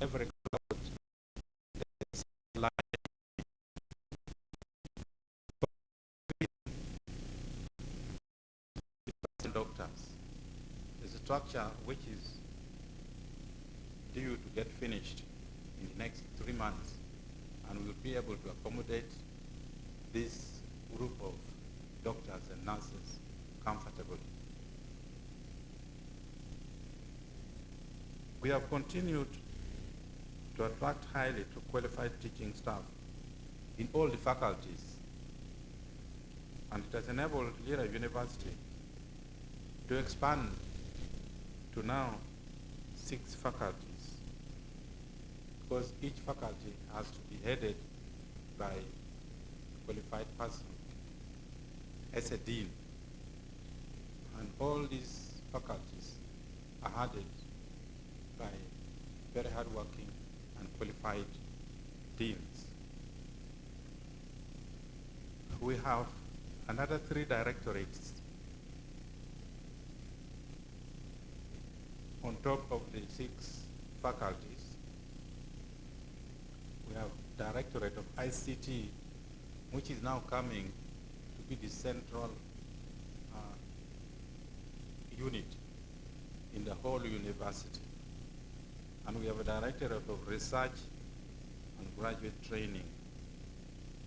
every cloud is like doctors. There's a structure which is due to get finished in the next 3 months, and we will be able to accommodate this group of doctors and nurses comfortably. We have continued to attract highly qualified teaching staff in all the faculties, and it has enabled Lira University to expand to now 6 faculties, because each faculty has to be headed by a qualified person as a dean, and all these faculties are headed by very hardworking and qualified deans. We have another 3 directorates on top of the 6 faculties. We have Directorate of ICT, which is now coming to be the central unit in the whole university. And we have a Directorate of Research and Graduate Training.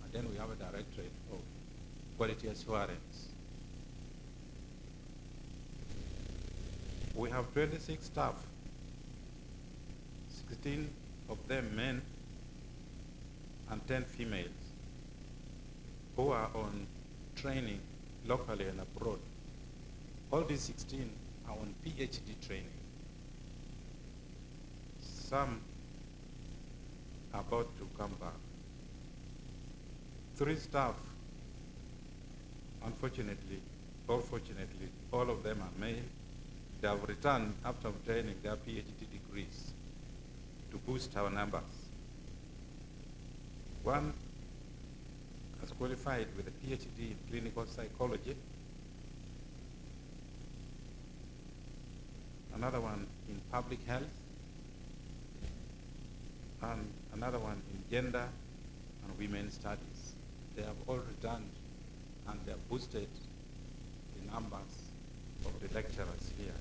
And then we have a Directorate of Quality Assurance. We have 26 staff, 16 of them men and 10 females, who are on training locally and abroad. All these 16 are on PhD training. Some are about to come back. 3 staff, unfortunately, or fortunately, all of them are male. They have returned after obtaining their PhD degrees to boost our numbers. One has qualified with a PhD in clinical psychology, another one in public health, and another one in gender and women's studies. They have all returned, and they have boosted the numbers of the lecturers here.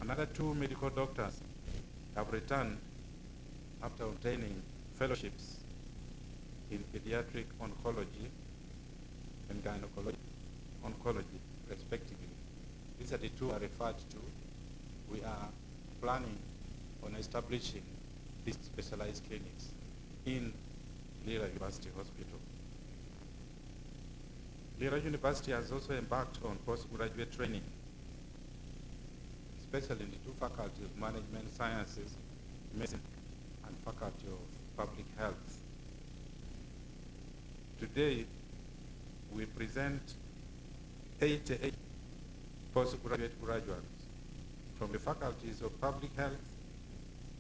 Another 2 medical doctors have returned after obtaining fellowships in pediatric oncology and gynecology oncology, respectively. These are the 2 I referred to. We are planning on establishing these specialized clinics in Lira University Hospital. Lira University has also embarked on postgraduate training, especially in the 2 faculties of management sciences, medicine, and faculty of public health. Today, we present 88 postgraduate graduates from the faculties of public health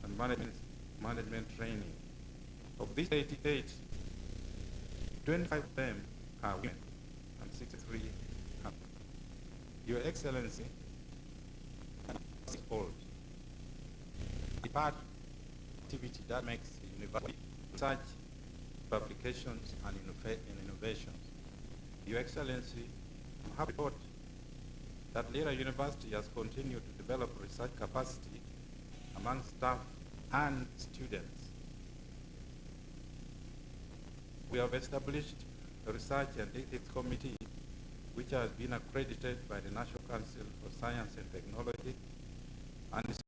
and management training. Of these 88, 25 of them are women and 63 are. Your Excellency, old. The part activity that makes the university research, publications, and innovations. Your Excellency, I'm happy to report that Lira University has continued to develop research capacity among staff and students. We have established a Research and Ethics Committee, which has been accredited by the National Council for Science and Technology and is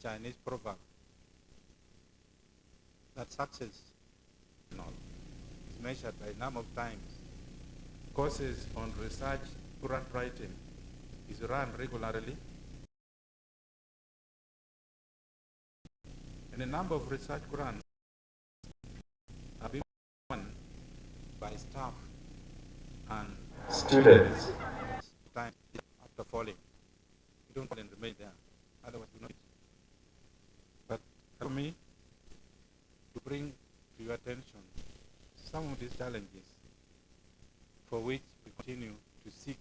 Chinese proverb that success is measured by number of times courses on research grant writing is run regularly, and a number of research grants are being run by staff and students. Time after falling, you don't fall and remain there, otherwise you don't. But help me to bring to your attention some of these challenges for which we continue to seek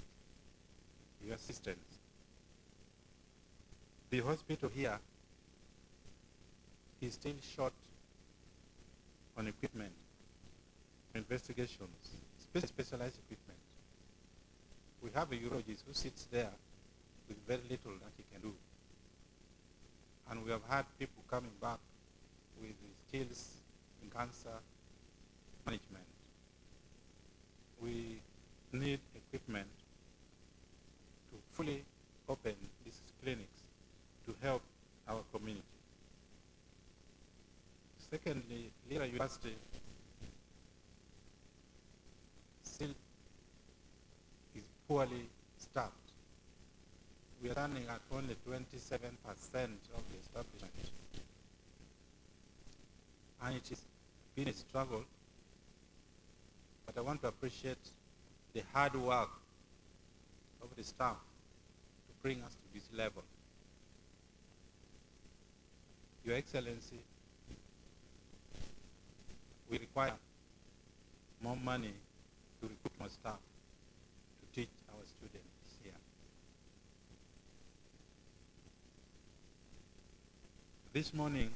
your assistance. The hospital here is still short on equipment, investigations, specialized equipment. We have a urologist who sits there with very little that he can do. And we have had people coming back with skills in cancer management. We need equipment to fully open these clinics to help our community. Secondly, Lira University still is poorly staffed. We are running at only 27% of the establishment. And it has been a struggle, but I want to appreciate the hard work of the staff to bring us to this level. Your Excellency, we require more money to recruit more staff to teach our students here. This morning,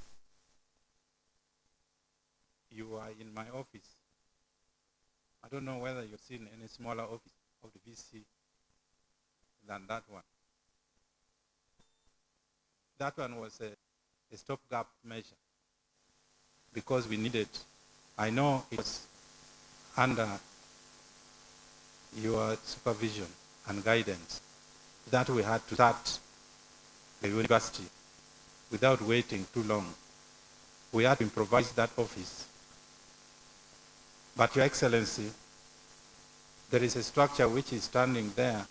you are in my office. I don't know whether you've seen any smaller office of the VC than that one. That one was a stopgap measure because we needed. I know it was under your supervision and guidance that we had to start the university without waiting too long. We had to improvise that office. But Your Excellency, there is a structure which is standing there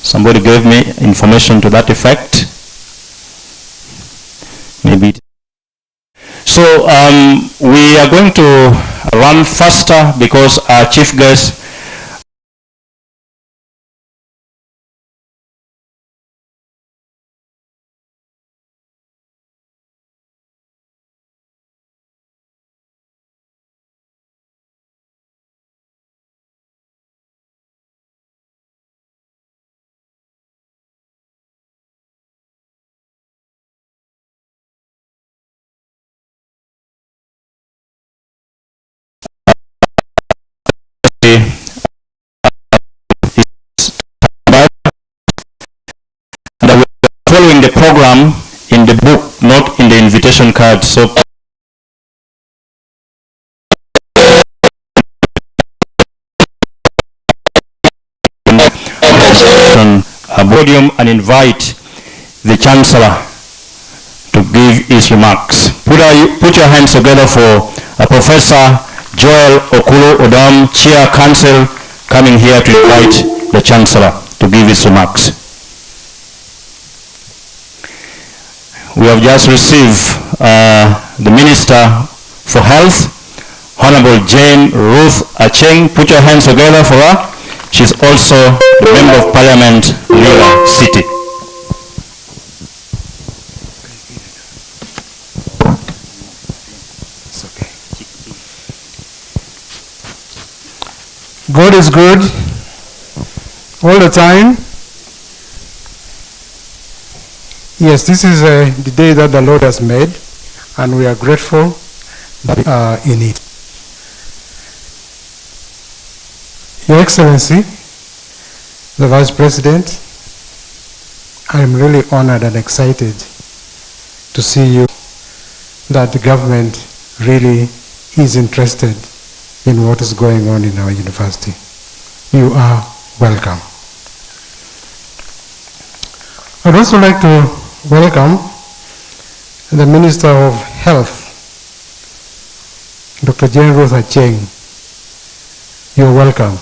Somebody gave me information to that effect. Maybe. So we are going to run faster because our chief guest following the program in the book, not in the invitation card. So a podium and invite the Chancellor to give his remarks. Put your hands together for Professor Joel Okulu Odom, Chair Council, coming here to invite the Chancellor to give his remarks. We have just received the Minister for Health, Honorable Jane Ruth Acheng. Put your hands together for her. She's also the Member of Parliament, Lira City. God is good all the time. Yes, this is the day that the Lord has made, and we are grateful that we are in it. Your Excellency, the Vice President, I am really honored and excited to see you, that the government really is interested in what is going on in our university. You are welcome. I'd also like to welcome the Minister of Health, Dr. Jane Ruth Acheng. You're welcome.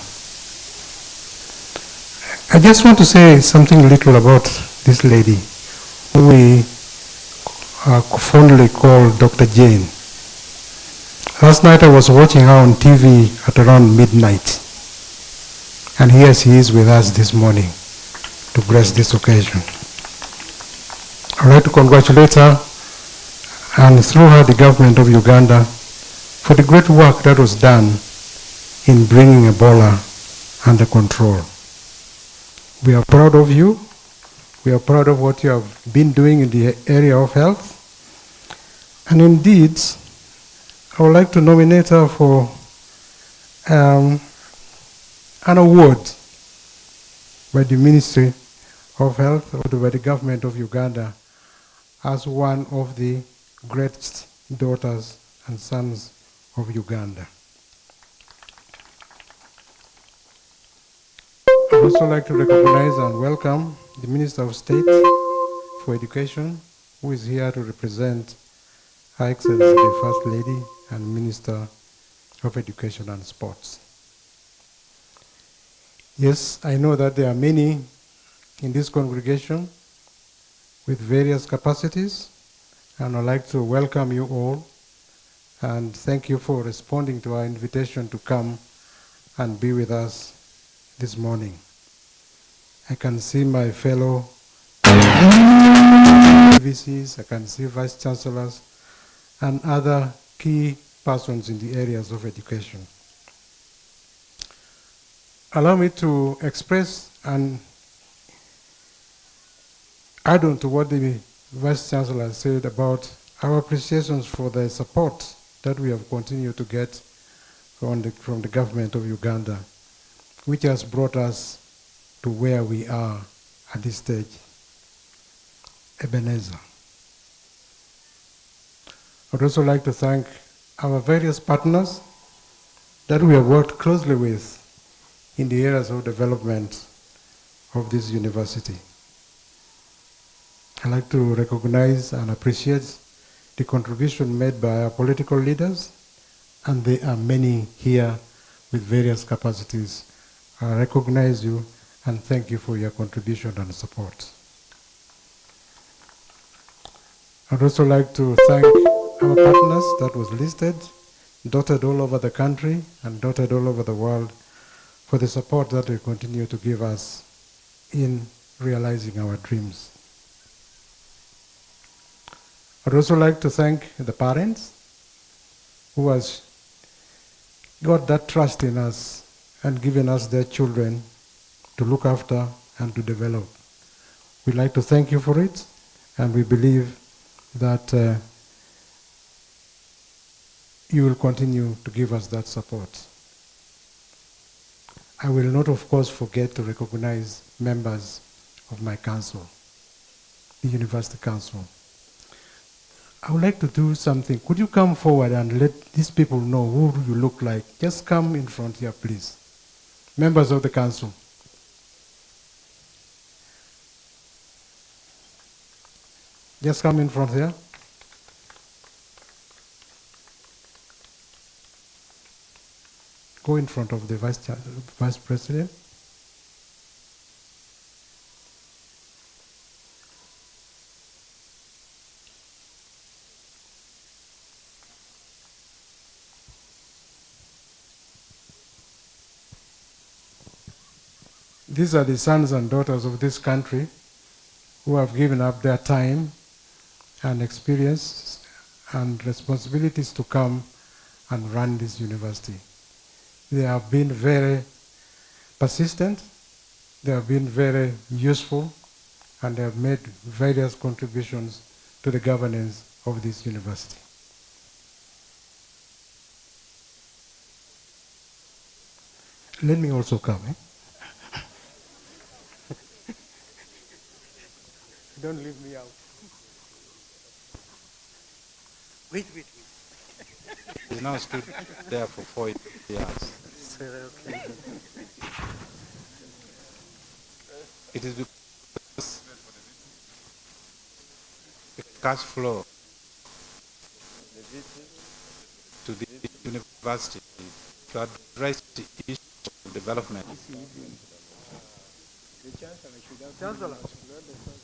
I just want to say something little about this lady, who we fondly call Dr. Jane. Last night I was watching her on TV at around midnight, and here she is with us this morning to grace this occasion. I'd like to congratulate her, and through her the government of Uganda, for the great work that was done in bringing Ebola under control. We are proud of you. We are proud of what you have been doing in the area of health. And indeed, I would like to nominate her for an award by the Ministry of Health or by the government of Uganda as one of the great daughters and sons of Uganda. I would also like to recognize and welcome the Minister of State for Education, who is here to represent Her Excellency the First Lady and Minister of Education and Sports. Yes, I know that there are many in this congregation with various capacities, and I'd like to welcome you all and thank you for responding to our invitation to come and be with us this morning. I can see my fellow VCs, I can see Vice Chancellors and other key persons in the areas of education. Allow me to express and add on to what the Vice Chancellor said about our appreciations for the support that we have continued to get from the government of Uganda, which has brought us to where we are at this stage. Ebenezer. I'd also like to thank our various partners that we have worked closely with in the areas of development of this university. I'd like to recognize and appreciate the contribution made by our political leaders, and there are many here with various capacities. I recognize you and thank you for your contribution and support. I'd also like to thank our partners that was listed, dotted all over the country and dotted all over the world, for the support that they continue to give us in realizing our dreams. I'd also like to thank the parents who has got that trust in us and given us their children to look after and to develop. We'd like to thank you for it, and we believe that you will continue to give us that support. I will not, of course, forget to recognize members of my council, the University Council. I would like to do something. Could you come forward and let these people know who you look like? Just come in front here, please. Members of the council. Just come in front here. Go in front of the Vice President. These are the sons and daughters of this country who have given up their time and experience and responsibilities to come and run this university. They have been very persistent, they have been very useful, and they have made various contributions to the governance of this university. Let me also come. Don't leave me out. Wait. He now stood there for 4 years. Okay. It is because the cash flow to the university to address the issue of development.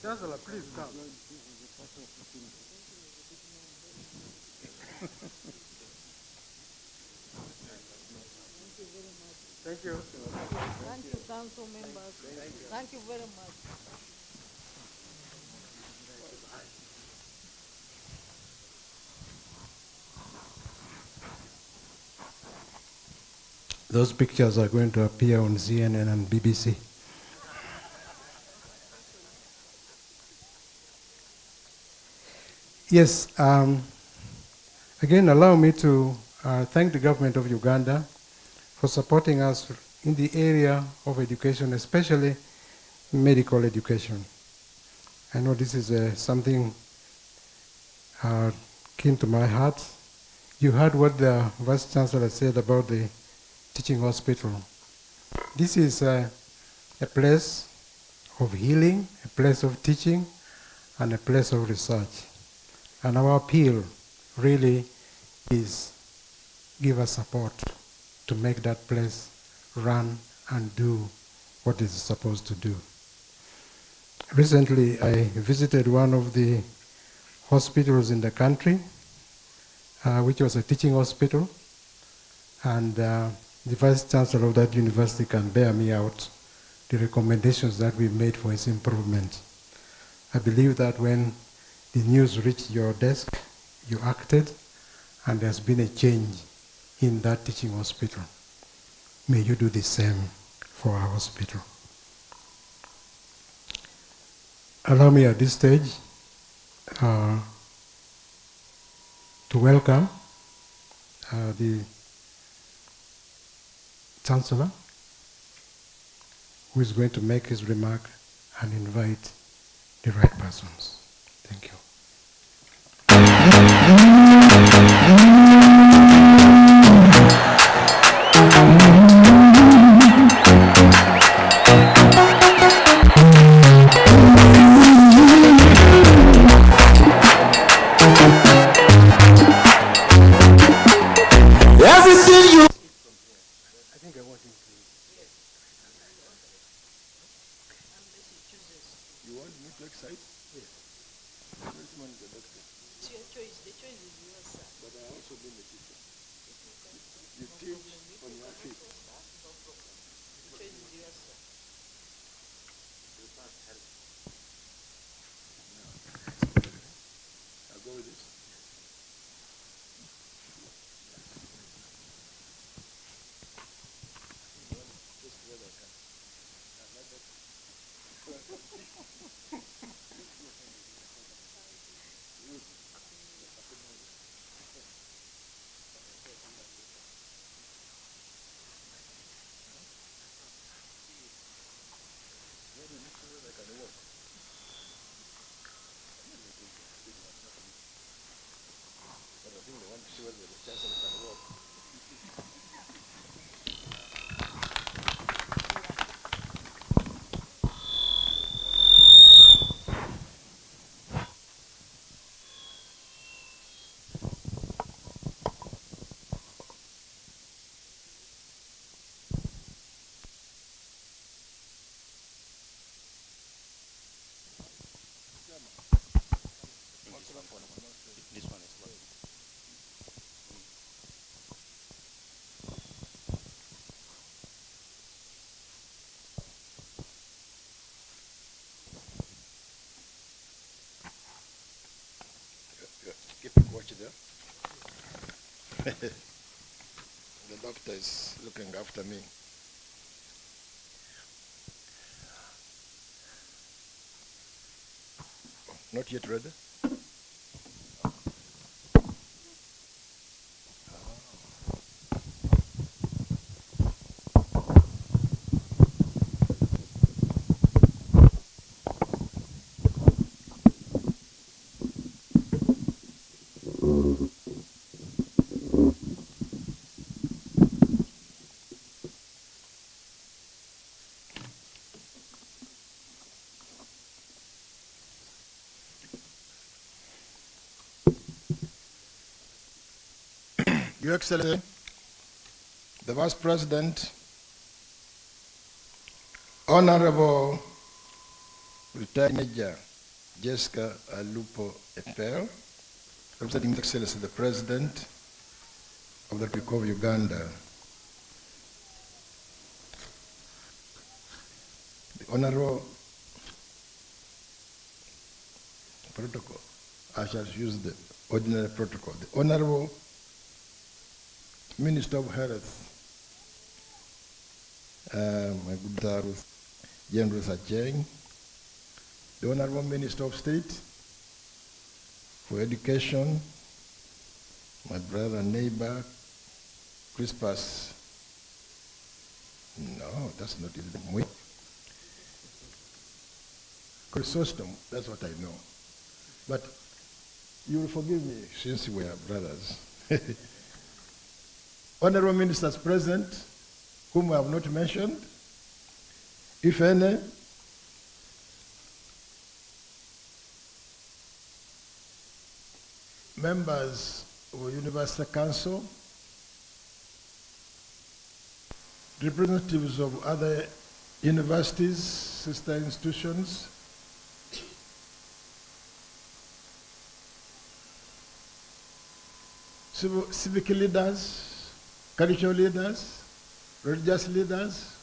Chancellor, please come. Thank you. Thank you, council members. Thank you very much. Those pictures are going to appear on CNN and BBC. Yes, again, allow me to thank the government of Uganda for supporting us in the area of education, especially medical education. I know this is something keen to my heart. You heard what the Vice Chancellor said about the teaching hospital. This is a place of healing, a place of teaching, and a place of research. And our appeal really is give us support to make that place run and do what it is supposed to do. Recently, I visited one of the hospitals in the country, which was a teaching hospital, and the Vice Chancellor of that university can bear me out the recommendations that we made for its improvement. I believe that when the news reached your desk, you acted, and there's been a change in that teaching hospital. May you do the same for our hospital. Allow me at this stage to welcome the Chancellor, who is going to make his remark and invite the right persons. Thank you. take side? Yes. This man is a doctor. It's your choice. The choice is yours, sir. But I also been a teacher. You teach on your feet. No problem. The choice is yours, sir. I'll go with this. This one is what? Keep a watch there. The doctor is looking after me. Oh, not yet ready? Your Excellency, the Vice President, Honorable Retired Major Jessica Alupo Epel, representing His Excellency the President of the Republic of Uganda, the Honorable Protocol, I shall use the ordinary protocol, the Honorable Minister of Health, my good Ruth, Jen Ruth Acheng, the Honorable Minister of State for Education, my brother and neighbor, Crispus. No, that's not even Chrysostom, that's what I know. But you will forgive me since we are brothers. Honorable ministers present, whom I have not mentioned, if any, members of the University Council, representatives of other universities, sister institutions, civic leaders, cultural leaders, religious leaders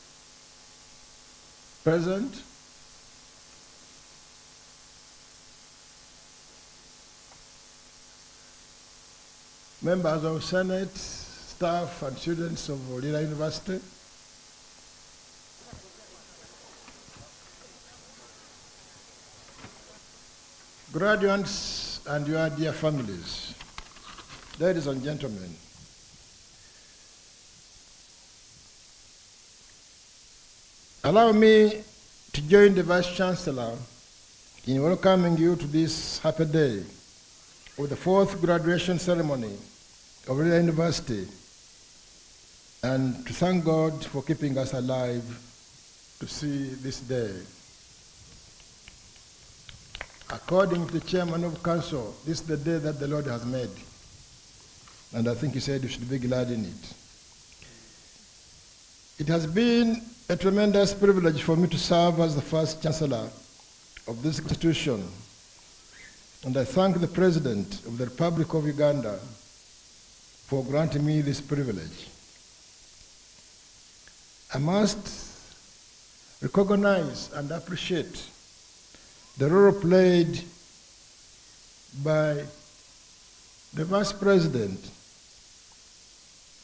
present, members of Senate, staff and students of Lira University, graduates and your dear families, ladies and gentlemen, allow me to join the Vice Chancellor in welcoming you to this happy day of the 4th graduation ceremony of Lira University, and to thank God for keeping us alive to see this day. According to the Chairman of Council, this is the day that the Lord has made, and I think he said you should be glad in it. It has been a tremendous privilege for me to serve as the first Chancellor of this institution, and I thank the President of the Republic of Uganda for granting me this privilege. I must recognize and appreciate the role played by the Vice President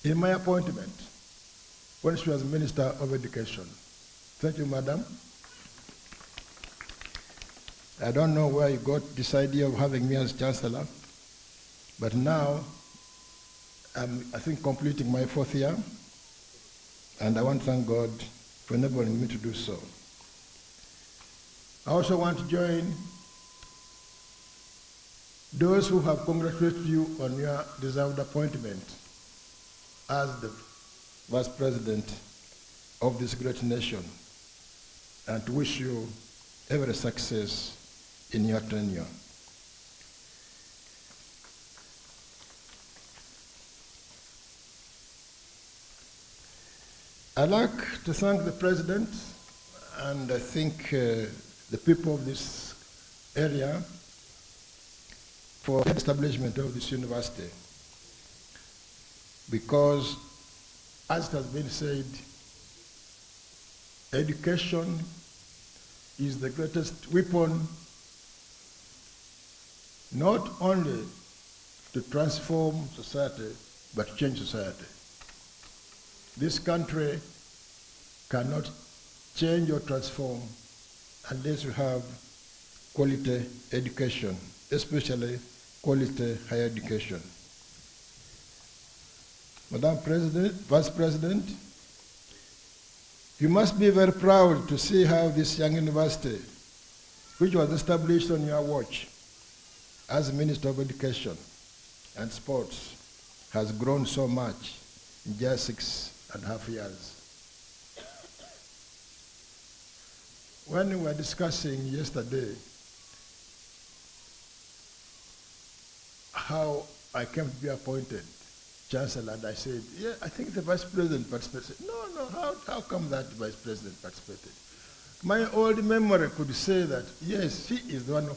in my appointment when she was Minister of Education. Thank you, Madam. I don't know where you got this idea of having me as Chancellor, but now I'm, I think, completing my 4th year, and I want to thank God for enabling me to do so. I also want to join those who have congratulated you on your deserved appointment as the Vice President of this great nation, and to wish you every success in your tenure. I'd like to thank the President and I think the people of this area for the establishment of this university, because, as it has been said, education is the greatest weapon not only to transform society, but to change society. This country cannot change or transform unless you have quality education, especially quality higher education. Madam President, Vice President, you must be very proud to see how this young university, which was established on your watch as Minister of Education and Sports, has grown so much in just 6.5 years. When we were discussing yesterday how I came to be appointed Chancellor, and I said, yeah, I think the Vice President participated. No, how come that Vice President participated? My old memory could say that, yes, she is the one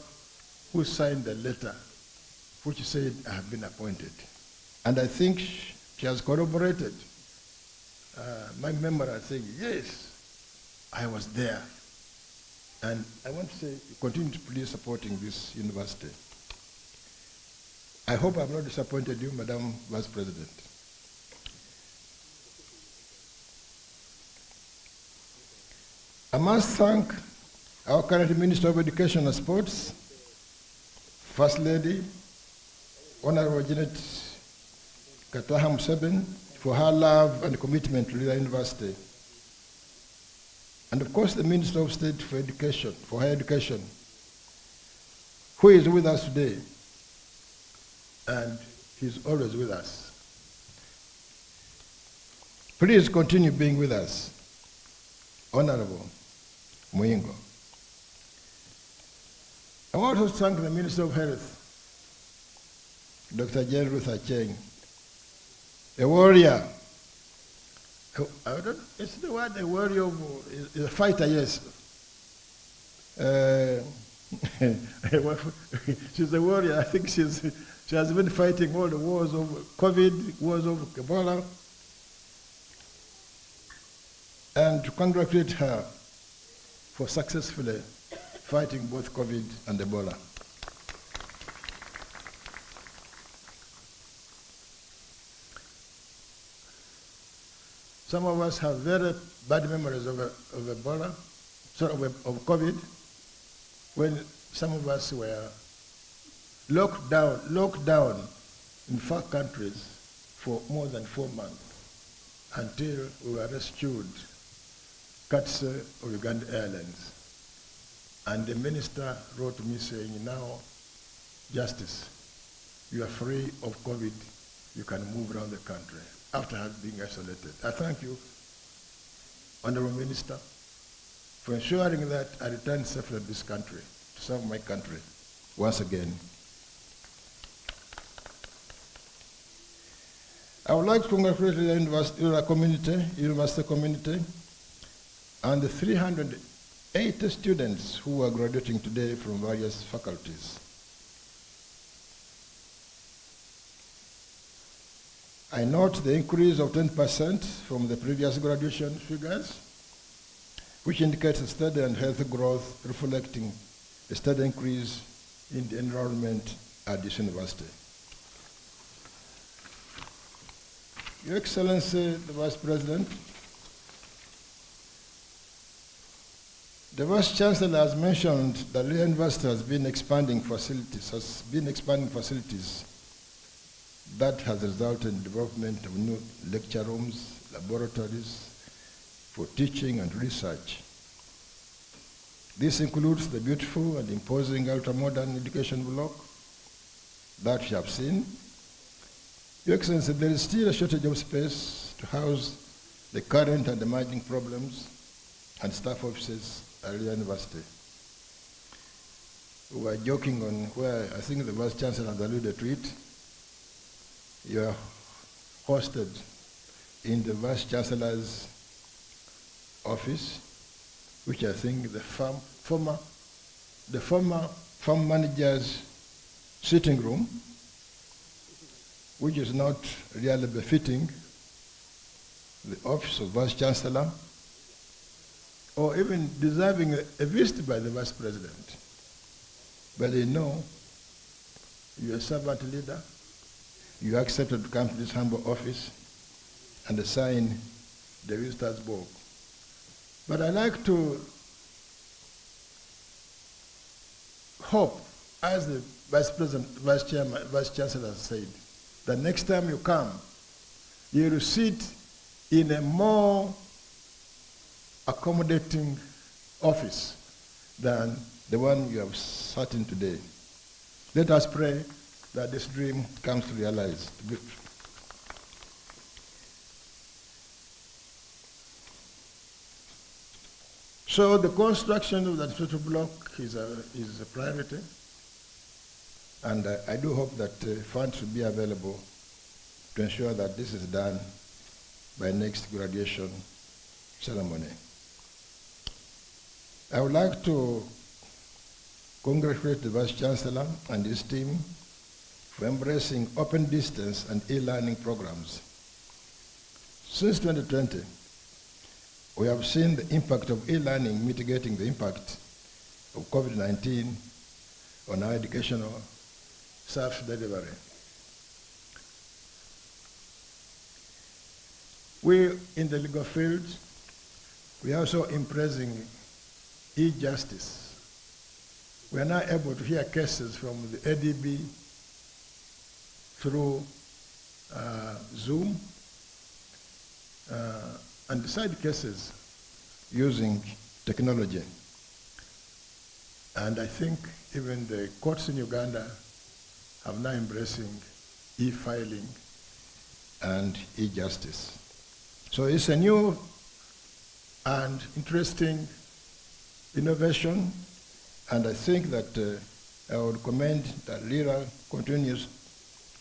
who signed the letter which said I have been appointed. And I think she has corroborated my memory and saying, yes, I was there. And I want to say, continue to please supporting this university. I hope I have not disappointed you, Madam Vice President. I must thank our current Minister of Education and Sports, First Lady, Honorable Janet Kataha Museveni, for her love and commitment to Lira University. And of course, the Minister of State for Education, for Higher Education, who is with us today, and he's always with us. Please continue being with us, Honorable Muyingo. I want to thank the Minister of Health, Dr. Jane Ruth Acheng, a warrior. It's the word a warrior, is a fighter, yes. She's a warrior. I think she has been fighting all the wars of COVID, wars of Ebola. And to congratulate her for successfully fighting both COVID and Ebola. Some of us have very bad memories of Ebola, sorry, of COVID, when some of us were locked down in 4 countries for more than 4 months until we were rescued, courtesy of Uganda Airlines. And the minister wrote to me saying, now, Justice, you are free of COVID, you can move around the country after being isolated. I thank you, Honorable Minister, for ensuring that I return safely to this country, to serve my country once again. I would like to congratulate the university community, and the 300 80 students who are graduating today from various faculties. I note the increase of 10% from the previous graduation figures, which indicates a steady and healthy growth reflecting a steady increase in the enrollment at this university. Your Excellency, the Vice President, the Vice Chancellor has mentioned that Lira University has been expanding facilities that has resulted in the development of new lecture rooms, laboratories for teaching and research. This includes the beautiful and imposing ultra-modern education block that you have seen. Your Excellency, there is still a shortage of space to house the current and emerging problems and staff offices at Lira University. We were joking on where I think the Vice Chancellor has alluded to it. You are hosted in the Vice Chancellor's office, which I think the former farm manager's sitting room, which is not really befitting the office of Vice Chancellor, or even deserving a visit by the Vice President. But they know you're a servant leader, you accepted to come to this humble office and sign the visitor's book. But I like to hope, as the Vice President, Vice Chairman, Vice Chancellor said, that next time you come, you will sit in a more accommodating office than the one you have sat in today. Let us pray that this dream comes to realize. So the construction of that social block is a priority, and I do hope that funds will be available to ensure that this is done by next graduation ceremony. I would like to congratulate the Vice Chancellor and his team for embracing open distance and e-learning programs. Since 2020, we have seen the impact of e-learning mitigating the impact of COVID-19 on our educational self-delivery. We, in the legal field, we are also embracing e-justice. We are now able to hear cases from the ADB through Zoom and decide cases using technology. And I think even the courts in Uganda have now embracing e-filing and e-justice. So it's a new and interesting innovation, and I think that I would commend that Lira continues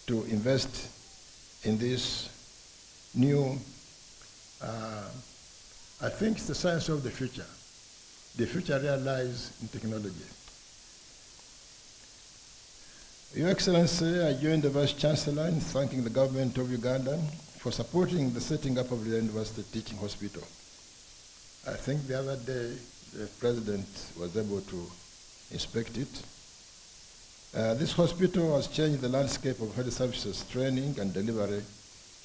to invest in this new, I think it's the science of the future. The future really lies in technology. Your Excellency, I join the Vice Chancellor in thanking the government of Uganda for supporting the setting up of the University Teaching Hospital. I think the other day the President was able to inspect it. This hospital has changed the landscape of health services training and delivery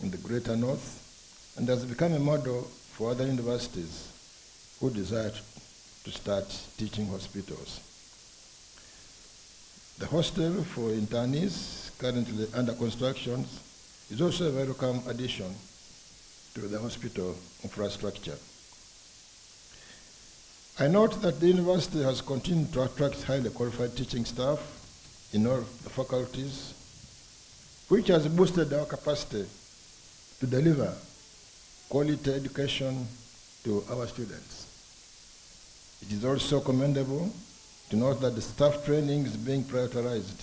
in the Greater North and has become a model for other universities who desire to start teaching hospitals. The hostel for internees, currently under construction, is also a welcome addition to the hospital infrastructure. I note that the university has continued to attract highly qualified teaching staff in all the faculties, which has boosted our capacity to deliver quality education to our students. It is also commendable to note that the staff training is being prioritized,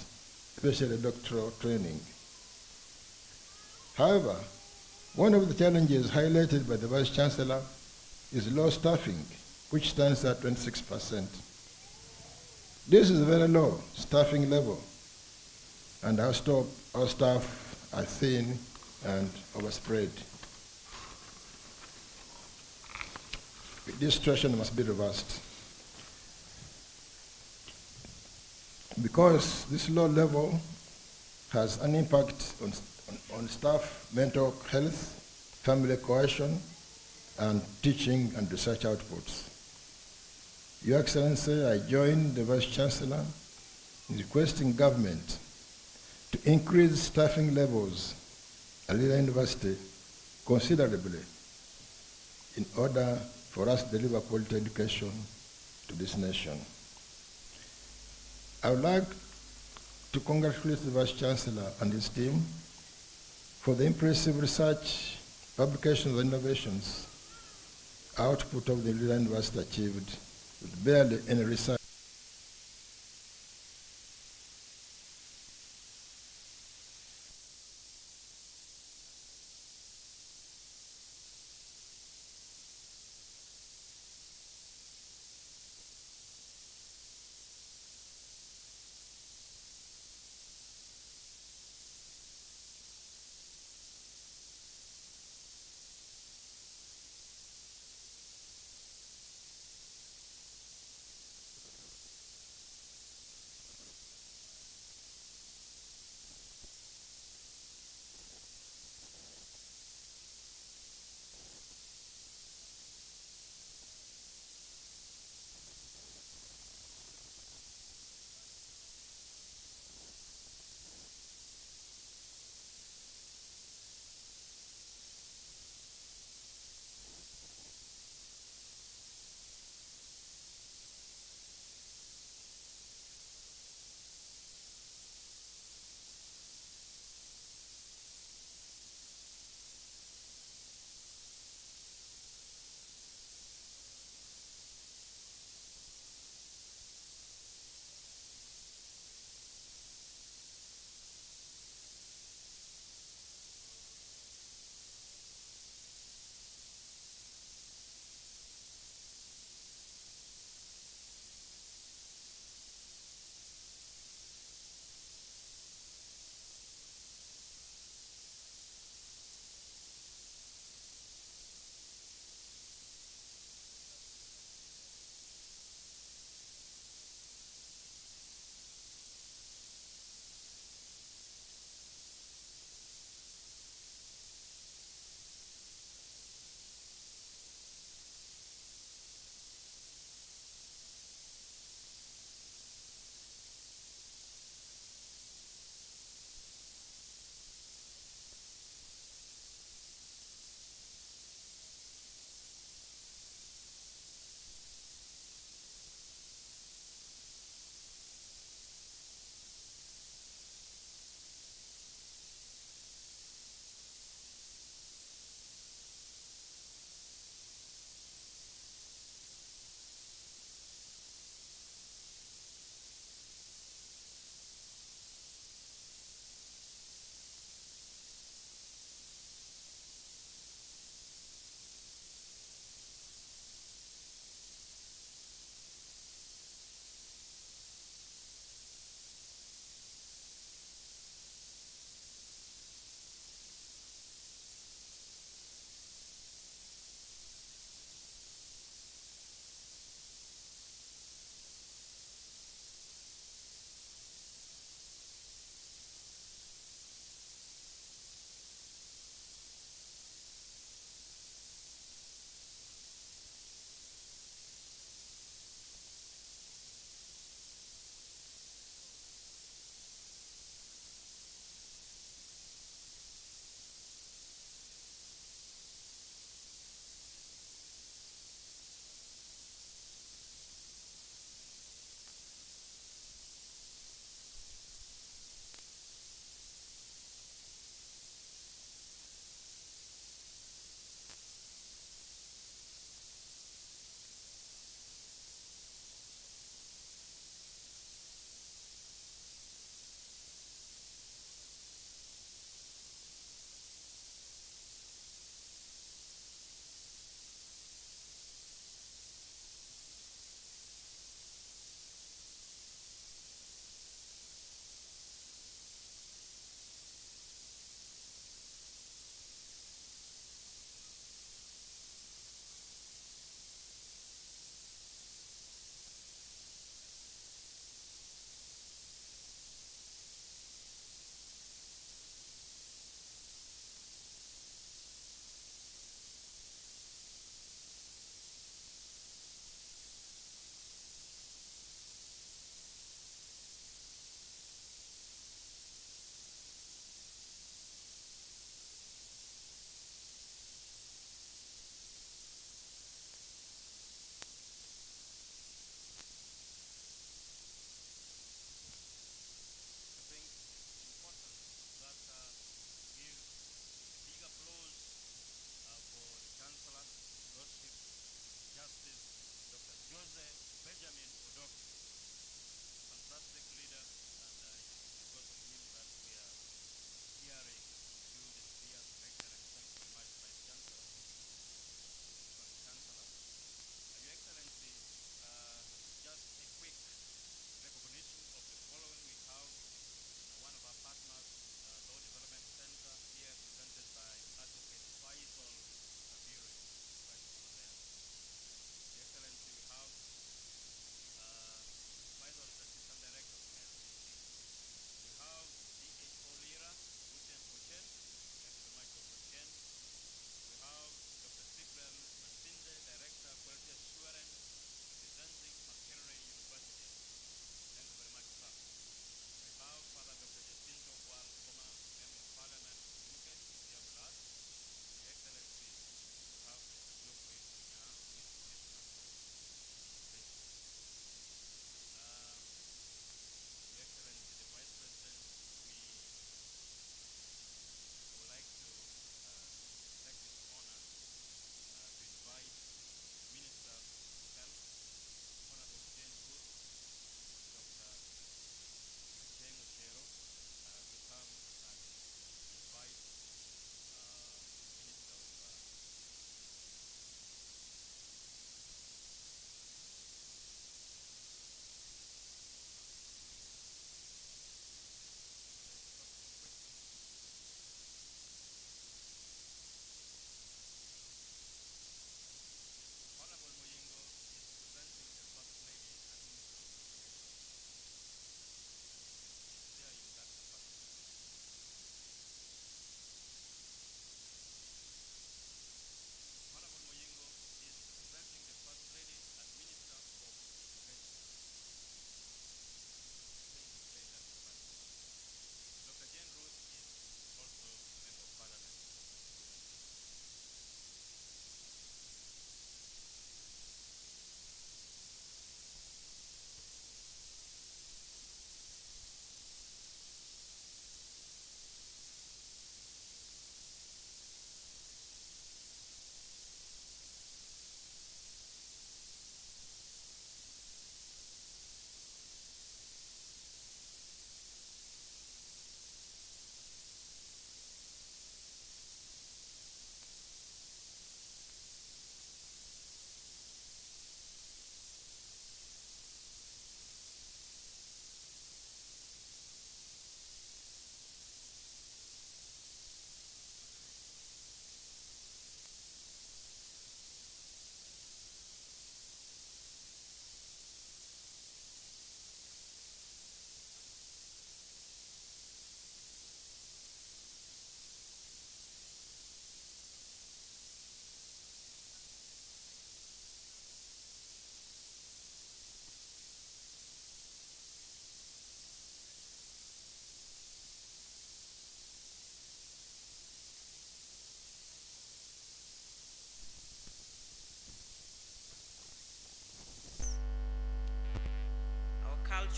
especially doctoral training. However, one of the challenges highlighted by the Vice Chancellor is low staffing which stands at 26%. This is a very low staffing level, and our staff are thin and overspread. This situation must be reversed. Because this low level has an impact on staff mental health, family cohesion, and teaching and research outputs. Your Excellency, I join the Vice Chancellor in requesting government to increase staffing levels at Lira University considerably in order for us to deliver quality education to this nation. I would like to congratulate the Vice Chancellor and his team for the impressive research, publications, and innovations output of the Lira University achieved with barely any research.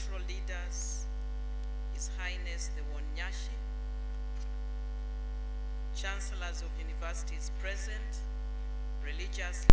cultural leaders, His Highness the Wonyashi, chancellors of universities present, religious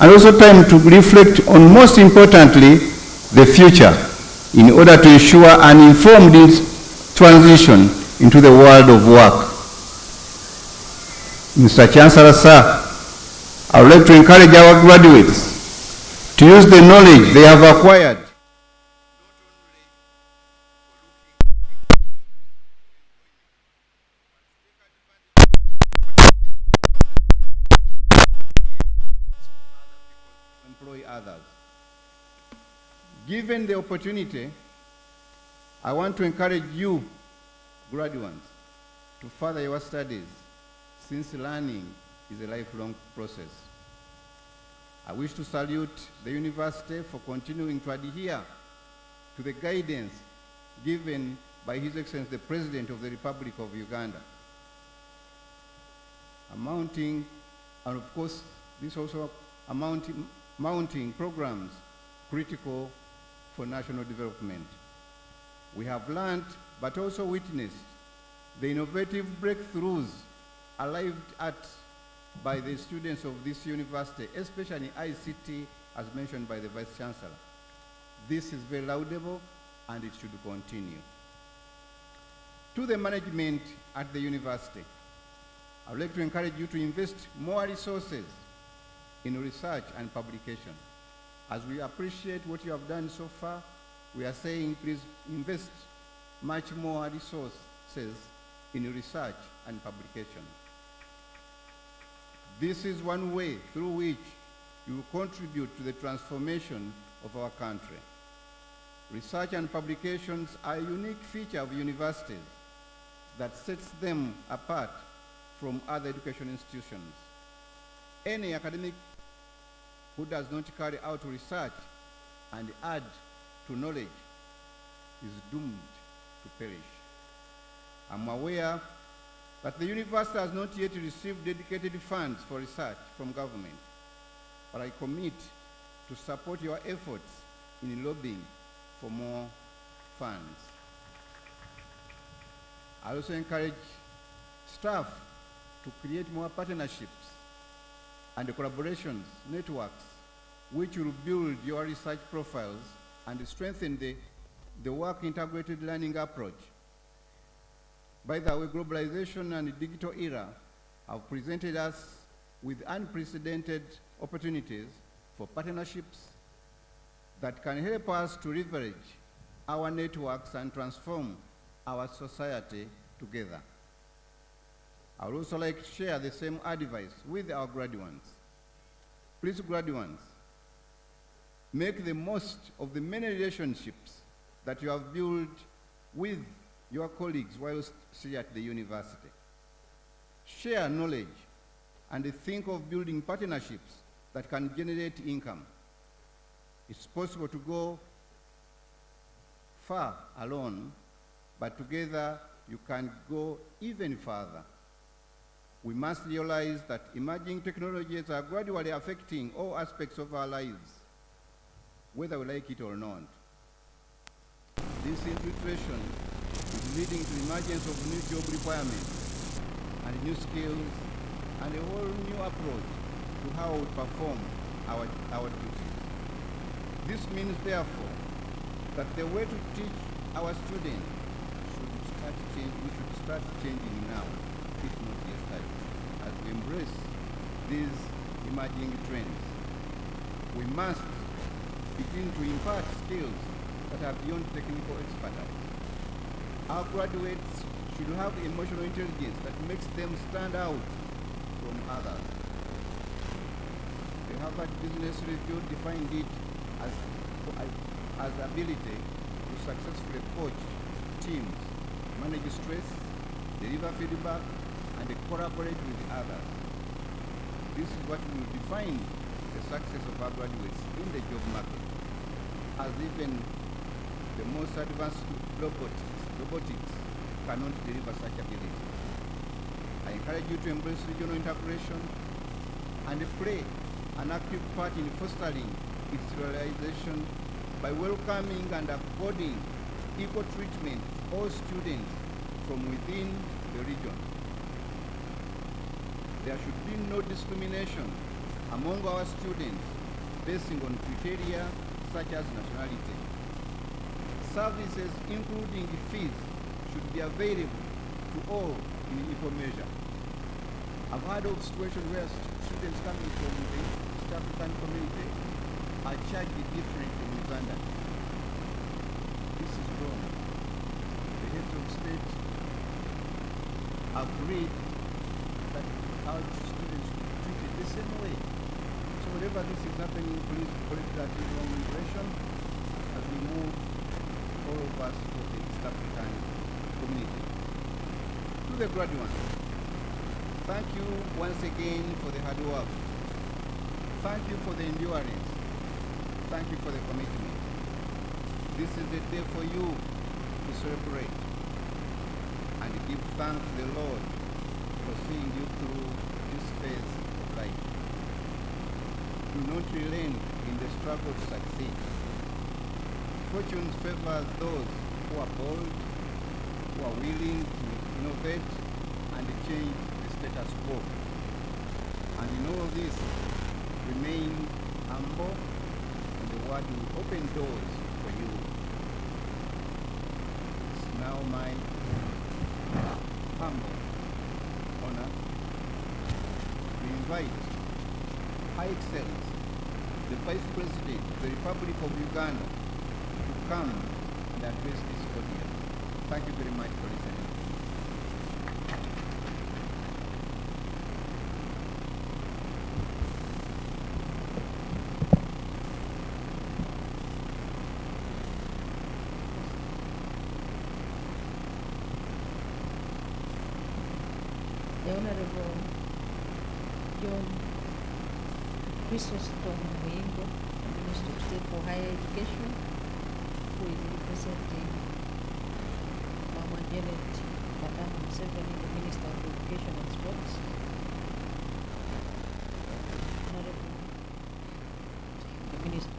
and also time to reflect on, most importantly, the future, in order to ensure an informed transition into the world of work. Mr. Chancellor, sir, I would like to encourage our graduates to use the knowledge they have acquired employ others. Given the opportunity, I want to encourage you, graduates, to further your studies, since learning is a lifelong process. I wish to salute the university for continuing to adhere to the guidance given by His Excellency the President of the Republic of Uganda. And of course, this also mounting programs critical for national development. We have learned, but also witnessed, the innovative breakthroughs arrived at by the students of this university, especially ICT, as mentioned by the Vice Chancellor. This is very laudable, and it should continue. To the management at the university, I would like to encourage you to invest more resources in research and publication. As we appreciate what you have done so far, we are saying please invest much more resources in research and publication. This is one way through which you will contribute to the transformation of our country. Research and publications are a unique feature of universities that sets them apart from other education institutions. Any academic who does not carry out research and add to knowledge is doomed to perish. I'm aware that the university has not yet received dedicated funds for research from government, but I commit to support your efforts in lobbying for more funds. I also encourage staff to create more partnerships and collaborations, networks, which will build your research profiles and strengthen the work integrated learning approach. By the way, globalization and digital era have presented us with unprecedented opportunities for partnerships that can help us to leverage our networks and transform our society together. I would also like to share the same advice with our graduates. Please, graduates, make the most of the many relationships that you have built with your colleagues whilst still at the university. Share knowledge and think of building partnerships that can generate income. It's possible to go far alone, but together you can go even further. We must realize that emerging technologies are gradually affecting all aspects of our lives, whether we like it or not. This infiltration is leading to the emergence of new job requirements and new skills and a whole new approach to how we perform our duties. This means, therefore, that the way to teach our students we should start changing now, if not yesterday, as we embrace these emerging trends. We must begin to impart skills that are beyond technical expertise. Our graduates should have emotional intelligence that makes them stand out from others. The Harvard Business Review defined it as ability to successfully coach teams, manage stress, deliver feedback, and collaborate with others. This is what will define the success of our graduates in the job market, as even the most advanced robotics cannot deliver such ability. I encourage you to embrace regional integration and play an active part in fostering its realization by welcoming and according equal treatment to all students from within the region. There should be no discrimination among our students based on criteria such as nationality. Services, including fees, should be available to all in equal measure. I've heard of situations where students coming from the East African community are charged different from Ugandans. This is wrong. The heads of state agreed that our students should be treated the same way. So wherever this is happening, please correct that wrong impression as we move all of us for the East African community. To the graduates, thank you once again for the hard work. Thank you for the endurance. Thank you for the commitment. This is the day for you to celebrate and give thanks to the Lord for seeing you through this phase of life. Do not relent in the struggle to succeed. Fortune favors those who are bold, who are willing to innovate and change the status quo. And in all this, remain humble, and the word will open doors for you. It's now my humble honor to invite High Excellency, the Vice President of the Republic of Uganda, to come and address this audience. Thank you very much for listening. The Honorable John Chrysostom Muyingo, Minister of State for Higher Education, who is representing Mama Janet Madam Museveni, the Minister of Education and Sports. Honorable the Minister.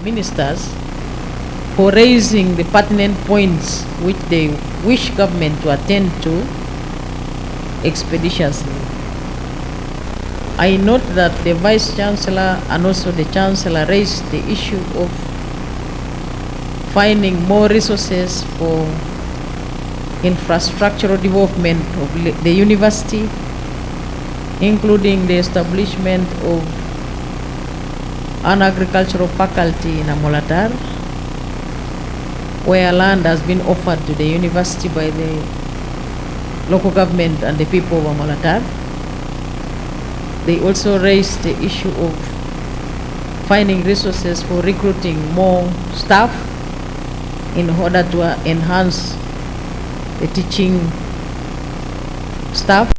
ministers for raising the pertinent points which they wish government to attend to expeditiously. I note that the Vice Chancellor and also the Chancellor raised the issue of finding more resources for infrastructural development of the university, including the establishment of an agricultural faculty in Amolatar, where land has been offered to the university by the local government and the people of Amolatar. They also raised the issue of finding resources for recruiting more staff in order to enhance the teaching staff.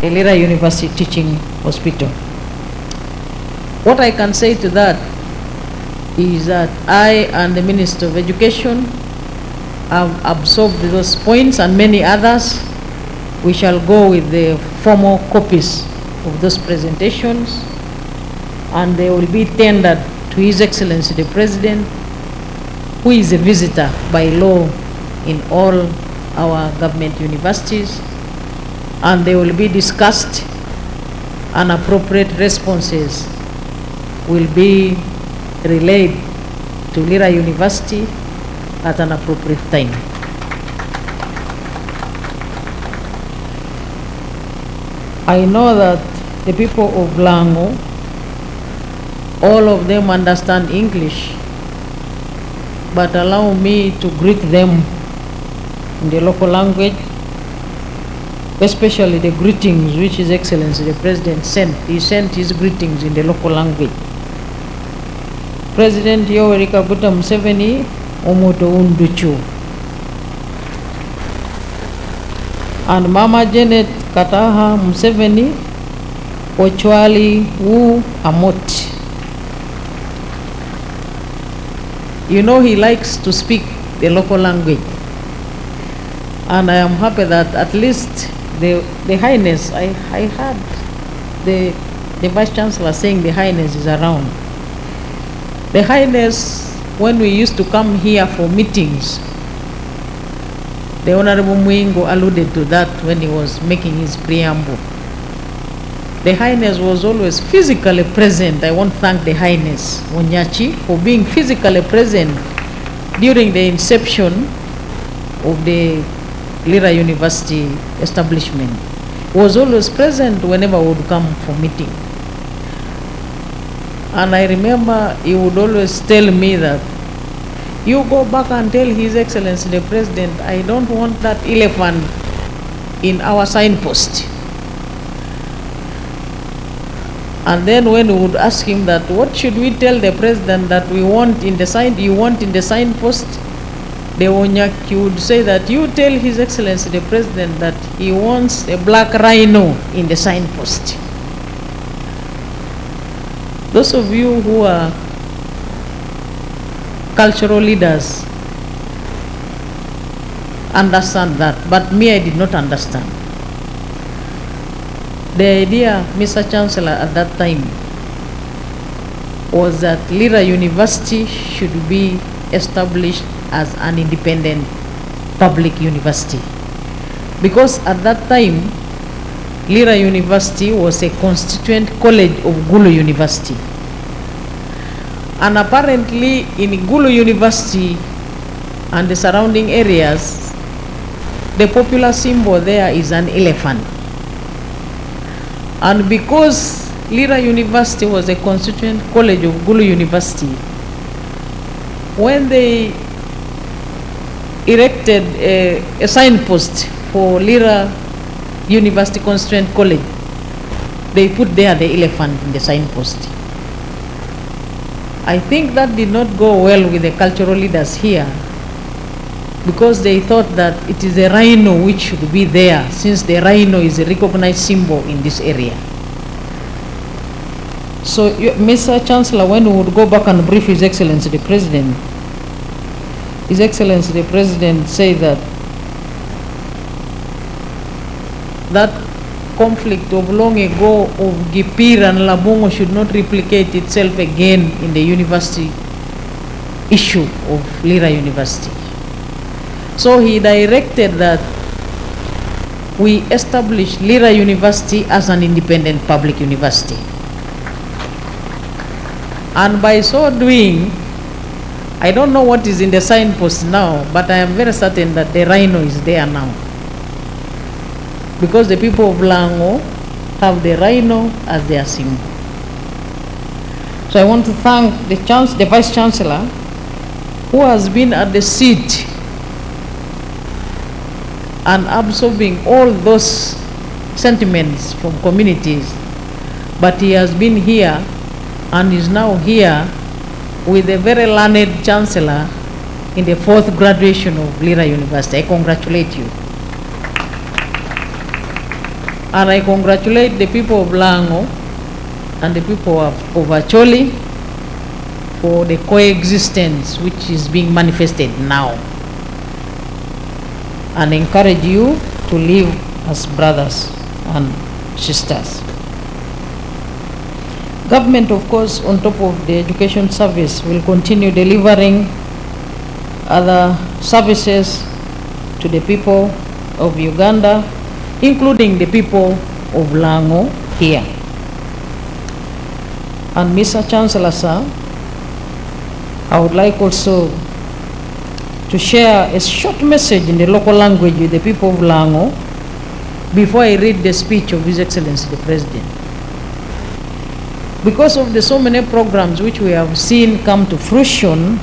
The Lira University Teaching Hospital. What I can say to that is that I and the Minister of Education have absorbed those points and many others. We shall go with the formal copies of those presentations, and they will be tendered to His Excellency the President, who is a visitor by law in all our government universities, and they will be discussed, and appropriate responses will be relayed to Lira University at an appropriate time. I know that the people of Lango, all of them understand English, but allow me to greet them in the local language, especially the greetings which His Excellency the President sent. He sent his greetings in the local language. President Yoweri Kaguta Museveni, Omoto Unduchu. And Mama Janet Kataha Museveni, Ochwali Wu Amot. You know, he likes to speak the local language. And I am happy that at least the Highness, I heard the Vice Chancellor saying the Highness is around. The Highness, when we used to come here for meetings, the Honorable Mwingo alluded to that when he was making his preamble. The Highness was always physically present. I want to thank the Highness Onyachi for being physically present during the inception of the Lira University establishment. He was always present whenever we would come for meeting. And I remember he would always tell me that, you go back and tell His Excellency the President, I don't want that elephant in our signpost. And then when we would ask him that, what should we tell the President that we want in the sign, you want in the signpost? The Onyaki would say that you tell His Excellency the President that he wants a black rhino in the signpost. Those of you who are cultural leaders understand that, but me, I did not understand. The idea, Mr. Chancellor, at that time was that Lira University should be established as an independent public university. Because at that time, Lira University was a constituent college of Gulu University. And apparently in Gulu University and the surrounding areas, the popular symbol there is an elephant. And because Lira University was a constituent college of Gulu University, when they erected a signpost for Lira University Constituent College, they put there the elephant in the signpost. I think that did not go well with the cultural leaders here, because they thought that it is a rhino which should be there, since the rhino is a recognized symbol in this area. So, Mr. Chancellor, when we would go back and brief His Excellency the President, His Excellency the President said that conflict of long ago of Gipir and Labongo should not replicate itself again in the university issue of Lira University. So he directed that we establish Lira University as an independent public university. And by so doing, I don't know what is in the signpost now, but I am very certain that the rhino is there now. Because the people of Lango have the rhino as their symbol. So I want to thank the Vice Chancellor, who has been at the seat and absorbing all those sentiments from communities. But he has been here and is now here with a very learned chancellor in the 4th graduation of Lira University. I congratulate you. And I congratulate the people of Lango and the people of Acholi for the coexistence which is being manifested now, and encourage you to live as brothers and sisters. Government, of course, on top of the education service, will continue delivering other services to the people of Uganda, including the people of Lango here. And Mr. Chancellor, sir, I would like also to share a short message in the local language with the people of Lango before I read the speech of His Excellency the President. Because of the so many programs which we have seen come to fruition,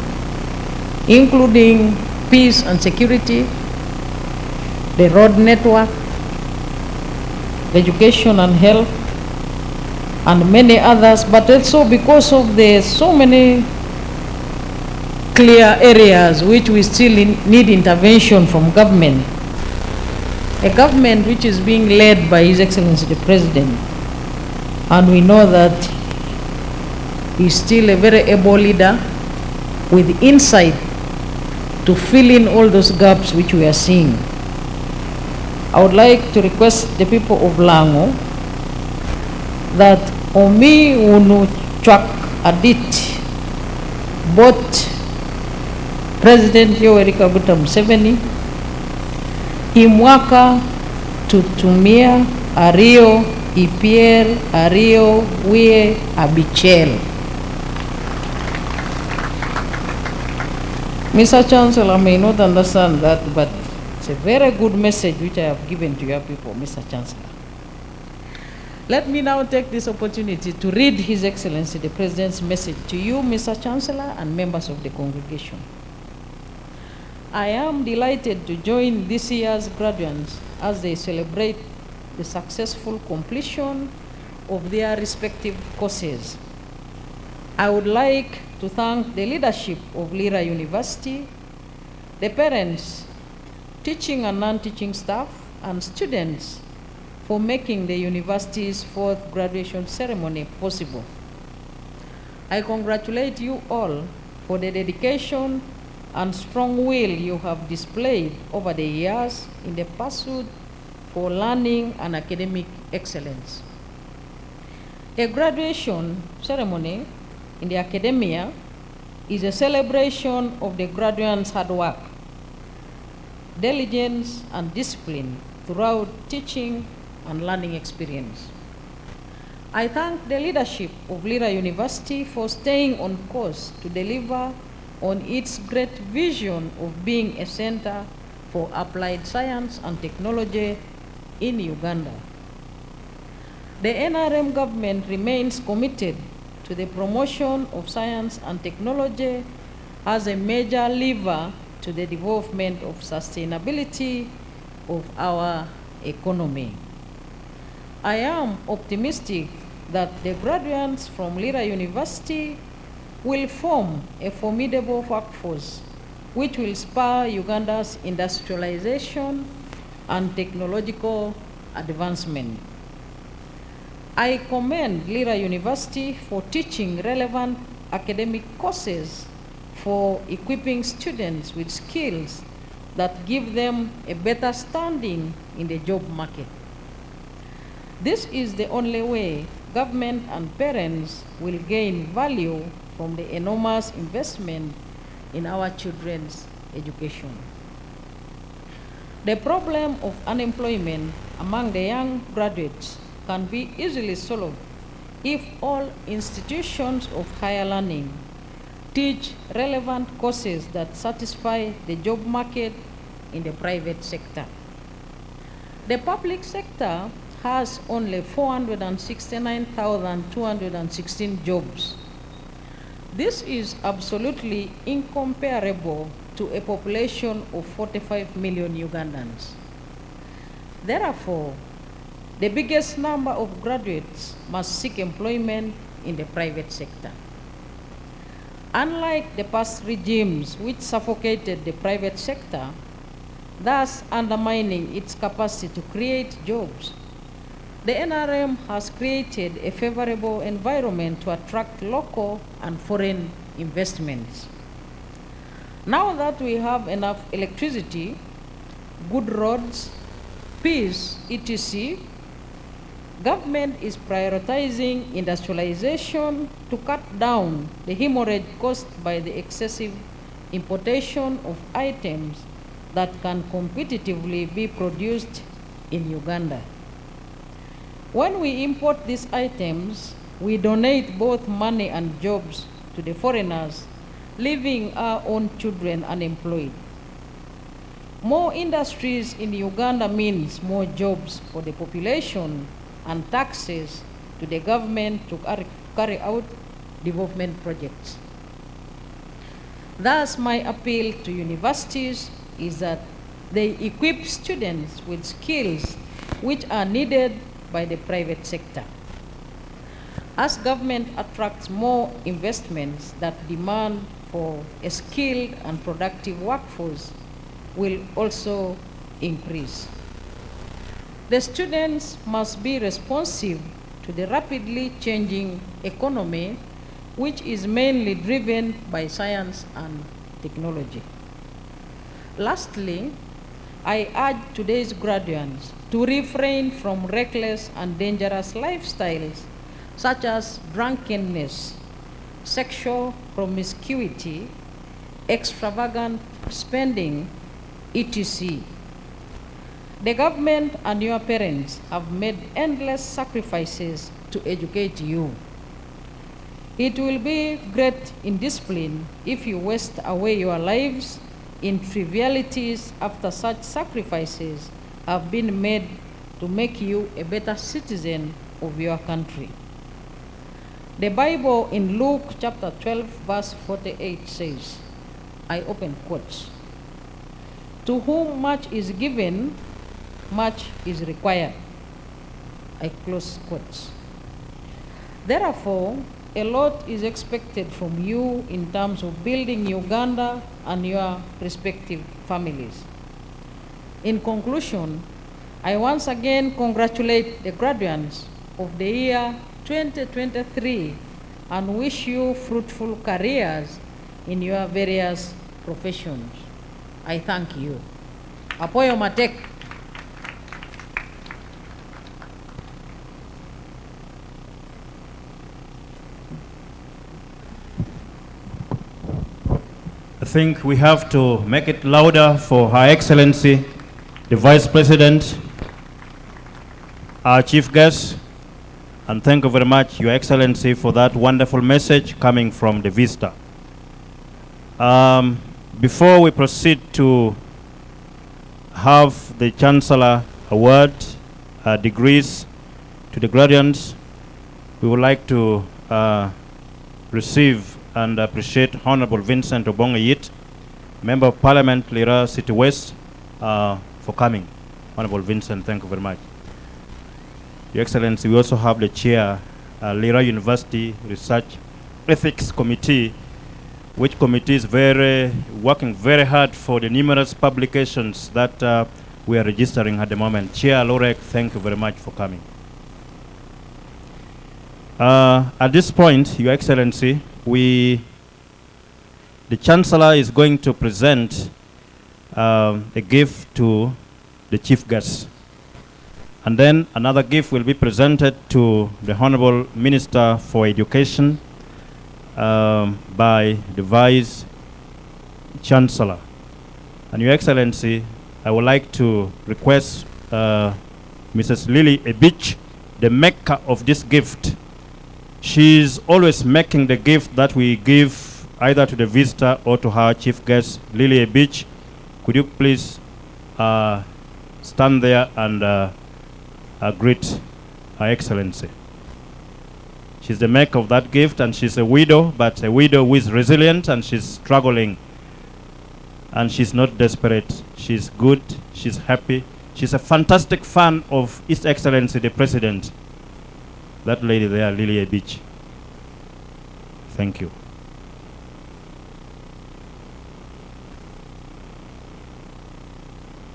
including peace and security, the road network, education and health, and many others, but also because of the so many clear areas which we still need intervention from government. A government which is being led by His Excellency the President, and we know that he's still a very able leader with insight to fill in all those gaps which we are seeing. I would like to request the people of Lango that omi unu chwak adit both President Yoweri Kaguta Museveni imwaka tutumia ario ipier ario wie abichel. Mr. Chancellor may not understand that, but it's a very good message which I have given to your people, Mr. Chancellor. Let me now take this opportunity to read His Excellency the President's message to you, Mr. Chancellor, and members of the congregation. I am delighted to join this year's graduates as they celebrate the successful completion of their respective courses. I would like to thank the leadership of Lira University, the parents, teaching and non-teaching staff, and students for making the university's 4th graduation ceremony possible. I congratulate you all for the dedication and strong will you have displayed over the years in the pursuit for learning and academic excellence. A graduation ceremony in the academia is a celebration of the graduates' hard work, diligence, and discipline throughout teaching and learning experience. I thank the leadership of Lira University for staying on course to deliver on its great vision of being a center for applied science and technology in Uganda. The NRM government remains committed to the promotion of science and technology as a major lever to the development of sustainability of our economy. I am optimistic that the graduates from Lira University will form a formidable workforce which will spur Uganda's industrialization and technological advancement. I commend Lira University for teaching relevant academic courses for equipping students with skills that give them a better standing in the job market. This is the only way government and parents will gain value from the enormous investment in our children's education. The problem of unemployment among the young graduates can be easily solved if all institutions of higher learning teach relevant courses that satisfy the job market in the private sector. The public sector has only 469,216 jobs. This is absolutely incomparable to a population of 45 million Ugandans. Therefore, the biggest number of graduates must seek employment in the private sector. Unlike the past regimes which suffocated the private sector, thus undermining its capacity to create jobs, the NRM has created a favorable environment to attract local and foreign investments. Now that we have enough electricity, good roads, peace, etc., government is prioritizing industrialization to cut down the hemorrhage caused by the excessive importation of items that can competitively be produced in Uganda. When we import these items, we donate both money and jobs to the foreigners, leaving our own children unemployed. More industries in Uganda means more jobs for the population and taxes to the government to carry out development projects. Thus, my appeal to universities is that they equip students with skills which are needed by the private sector. As government attracts more investments, that demand for a skilled and productive workforce will also increase. The students must be responsive to the rapidly changing economy, which is mainly driven by science and technology. Lastly, I urge today's graduates to refrain from reckless and dangerous lifestyles such as drunkenness, sexual promiscuity, extravagant spending, etc. The government and your parents have made endless sacrifices to educate you. It will be great indiscipline if you waste away your lives in trivialities after such sacrifices have been made to make you a better citizen of your country. The Bible in Luke chapter 12 verse 48 says, I open quotes, "To whom much is given, much is required." I close quotes. Therefore, a lot is expected from you in terms of building Uganda and your respective families. In conclusion, I once again congratulate the graduates of the year 2023 and wish you fruitful careers in your various professions. I thank you. Apoyo Matek. I think we have to make it louder for Her Excellency, the Vice President, our chief guest, and thank you very much, Your Excellency, for that wonderful message coming from the Vista. Before we proceed to have the Chancellor award degrees to the graduates, we would like to receive and appreciate Honorable Vincent Obongayit, Member of Parliament, Lira City West, for coming. Honorable Vincent, thank you very much. Your Excellency, we also have the Chair, Lira University Research Ethics Committee, which committee is working very hard for the numerous publications that we are registering at the moment. Chair Lorek, thank you very much for coming. At this point, Your Excellency, the Chancellor is going to present a gift to the chief guest. And then another gift will be presented to the Honorable Minister for Education by the Vice Chancellor. And Your Excellency, I would like to request Mrs. Lily Ebich, the maker of this gift. She's always making the gift that we give either to the visitor or to her chief guest, Lily Ebich. Could you please stand there and greet Her Excellency? She's the maker of that gift, and she's a widow, but a widow who is resilient, and she's struggling. And she's not desperate. She's good. She's happy. She's a fantastic fan of His Excellency the President. That lady there, Lily Ebich. Thank you.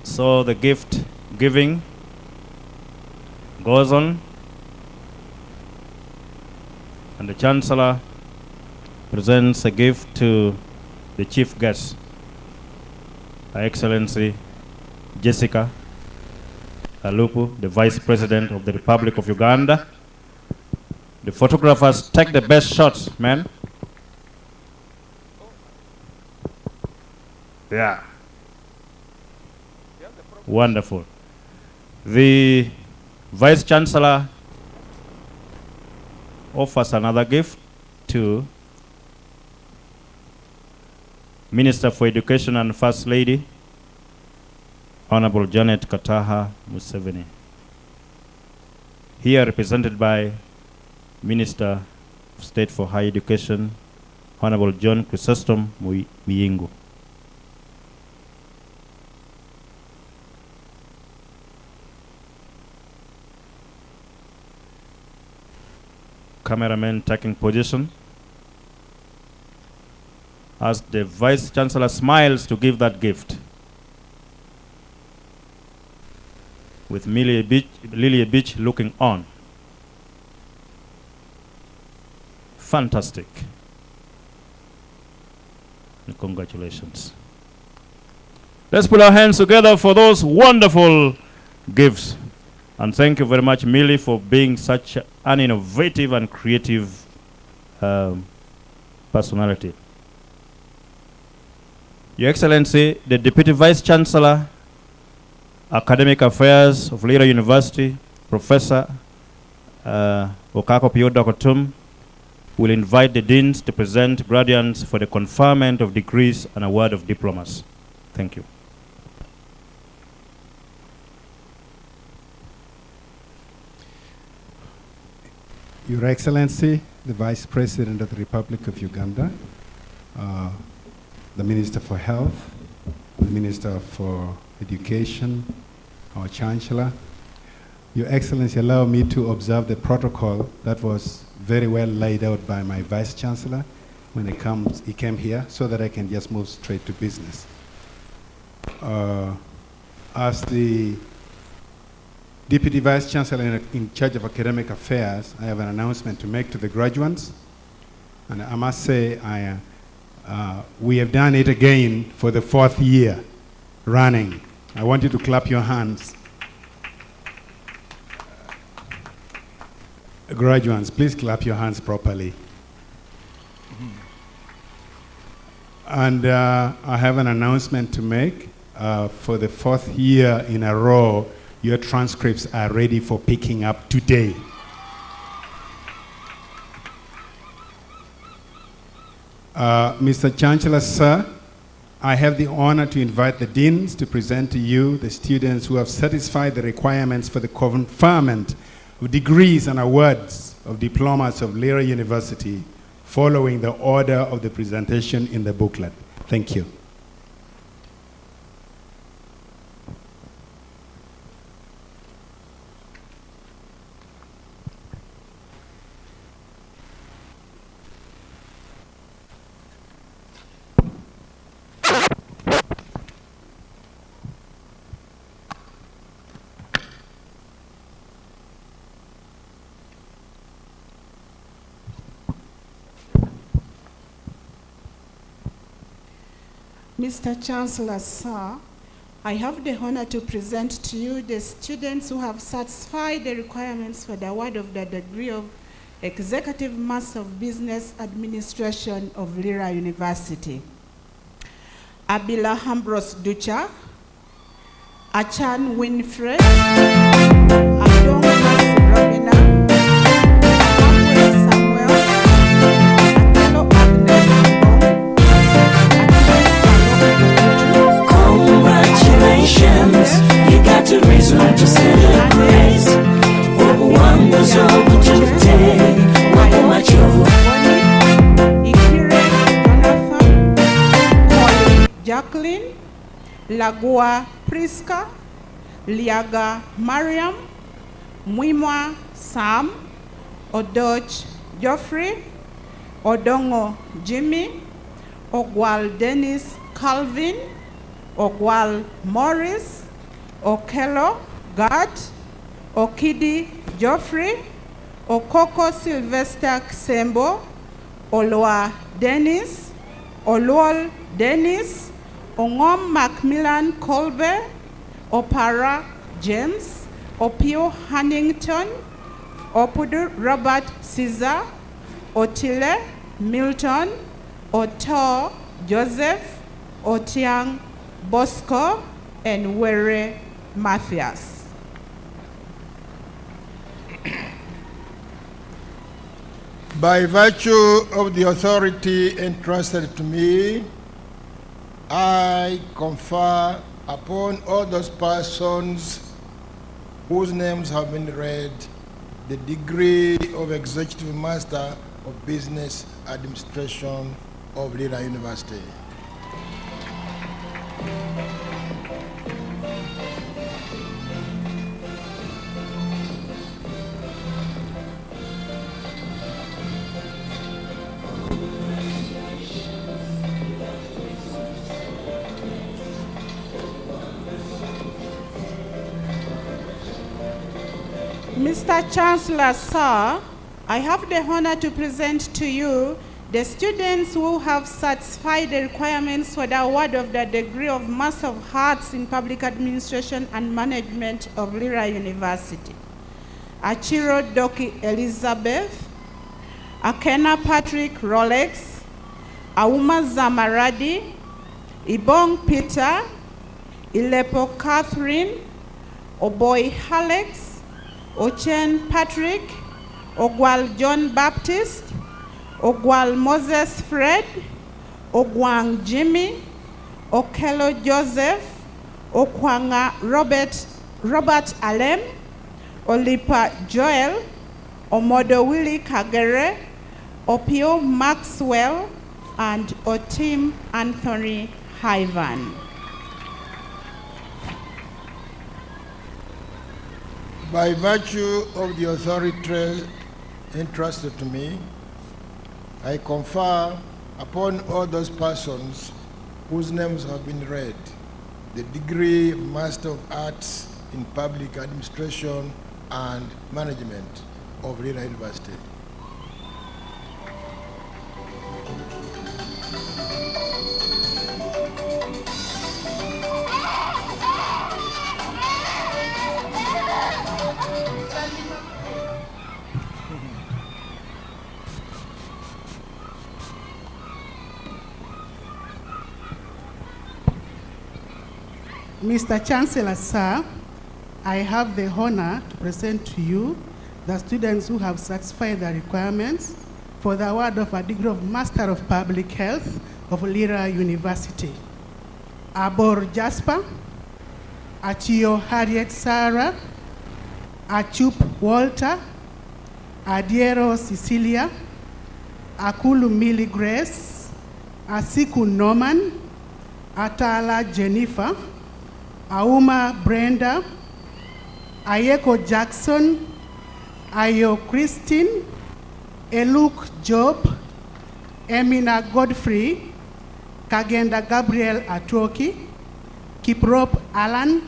So the gift giving goes on, and the Chancellor presents a gift to the chief guest, Her Excellency Jessica Alupu, the Vice President of the Republic of Uganda. The photographers, take the best shots, man. Yeah. Wonderful. The Vice Chancellor offers another gift to Minister for Education and First Lady, Honorable Janet Kataha Museveni. Here represented by Minister of State for Higher Education, Honorable John Chrysostom Muyingu. Cameraman taking position as the Vice Chancellor smiles to give that gift, with Lily Ebich looking on. Fantastic. And congratulations. Let's put our hands together for those wonderful gifts. And thank you very much, Millie, for being such an innovative and creative personality. Your Excellency, the Deputy Vice Chancellor, Academic Affairs of Lira University, Professor Okako Piodokotum, will invite the deans to present graduates for the conferment of degrees and award of diplomas. Thank you. Your Excellency, the Vice President of the Republic of Uganda, the Minister for Health, the Minister for Education, our Chancellor, Your Excellency, allow me to observe the protocol that was very well laid out by my Vice Chancellor when he came here, so that I can just move straight to business. As the Deputy Vice Chancellor in charge of academic affairs, I have an announcement to make to the graduates. And I must say, we have done it again for the 4th year running. I want you to clap your hands. Graduates, please clap your hands properly. And I have an announcement to make. For the 4th year in a row, your transcripts are ready for picking up today. Mr. Chancellor, sir, I have the honor to invite the deans to present to you the students who have satisfied the requirements for the conferment of degrees and awards of diplomas of Lira University, following the order of the presentation in the booklet. Thank you. Mr. Chancellor, sir, I have the honor to present to you the students who have satisfied the requirements for the award of the degree of Executive Master of Business Administration of Lira University. Abila Ambrose Ducha, Achan Winfred, Adongas Robina, Samuel Samuel, Akelo Agnes Ong, Congratulations, you got a reason to celebrate. Obu wangu zobu today, wako machovu. Ikire Jonathan, Colin Jacqueline, Lagua Priska, Liaga Mariam, Mwimwa Sam, Odoch Geoffrey, Odongo Jimmy, Ogwal Dennis Calvin, Ogwal Morris, Okelo Gad, Okidi Geoffrey, Okoko Sylvester Sembo, Olwa Dennis, Olwal Dennis, Ongom Macmillan Colbe, Opara James, Opio Hannington, Opudu Robert Caesar, Otile Milton, Oto Joseph, Otiang Bosco, and Were Matthias. By virtue of the authority entrusted to me, I confer upon all those persons whose names have been read the degree of Executive Master of Business Administration of Lira University. Mr. Chancellor, sir, I have the honor to present to you the students who have satisfied the requirements for the award of the degree of Master of Arts in Public Administration and Management of Lira University. Achiro Doki Elizabeth, Akena Patrick Rolex, Auma Zamaradi, Ibong Peter, Ilepo Catherine, Oboy Alex, Ochen Patrick, Ogwal John Baptist, Ogwal Moses Fred, Ogwang Jimmy, Okelo Joseph, Okwanga Robert Alem, Olipa Joel, Omodo Willie Kagere, Opio Maxwell, and Otim Anthony Hyvan. By virtue of the authority entrusted to me, I confer upon all those persons whose names have been read the degree of Master of Arts in Public Administration and Management of Lira University. Mr. Chancellor, sir, I have the honor to present to you the students who have satisfied the requirements for the award of a degree of Master of Public Health of Lira University. Abor Jasper, Achio Harriet Sarah, Achup Walter, Adiero Cecilia, Akulu Millie Grace, Asiku Norman, Atala Jennifer, Auma Brenda, Ayeko Jackson, Ayo Christine, Eluk Job, Emina Godfrey, Kagenda Gabriel Atoki, Kiprop Alan,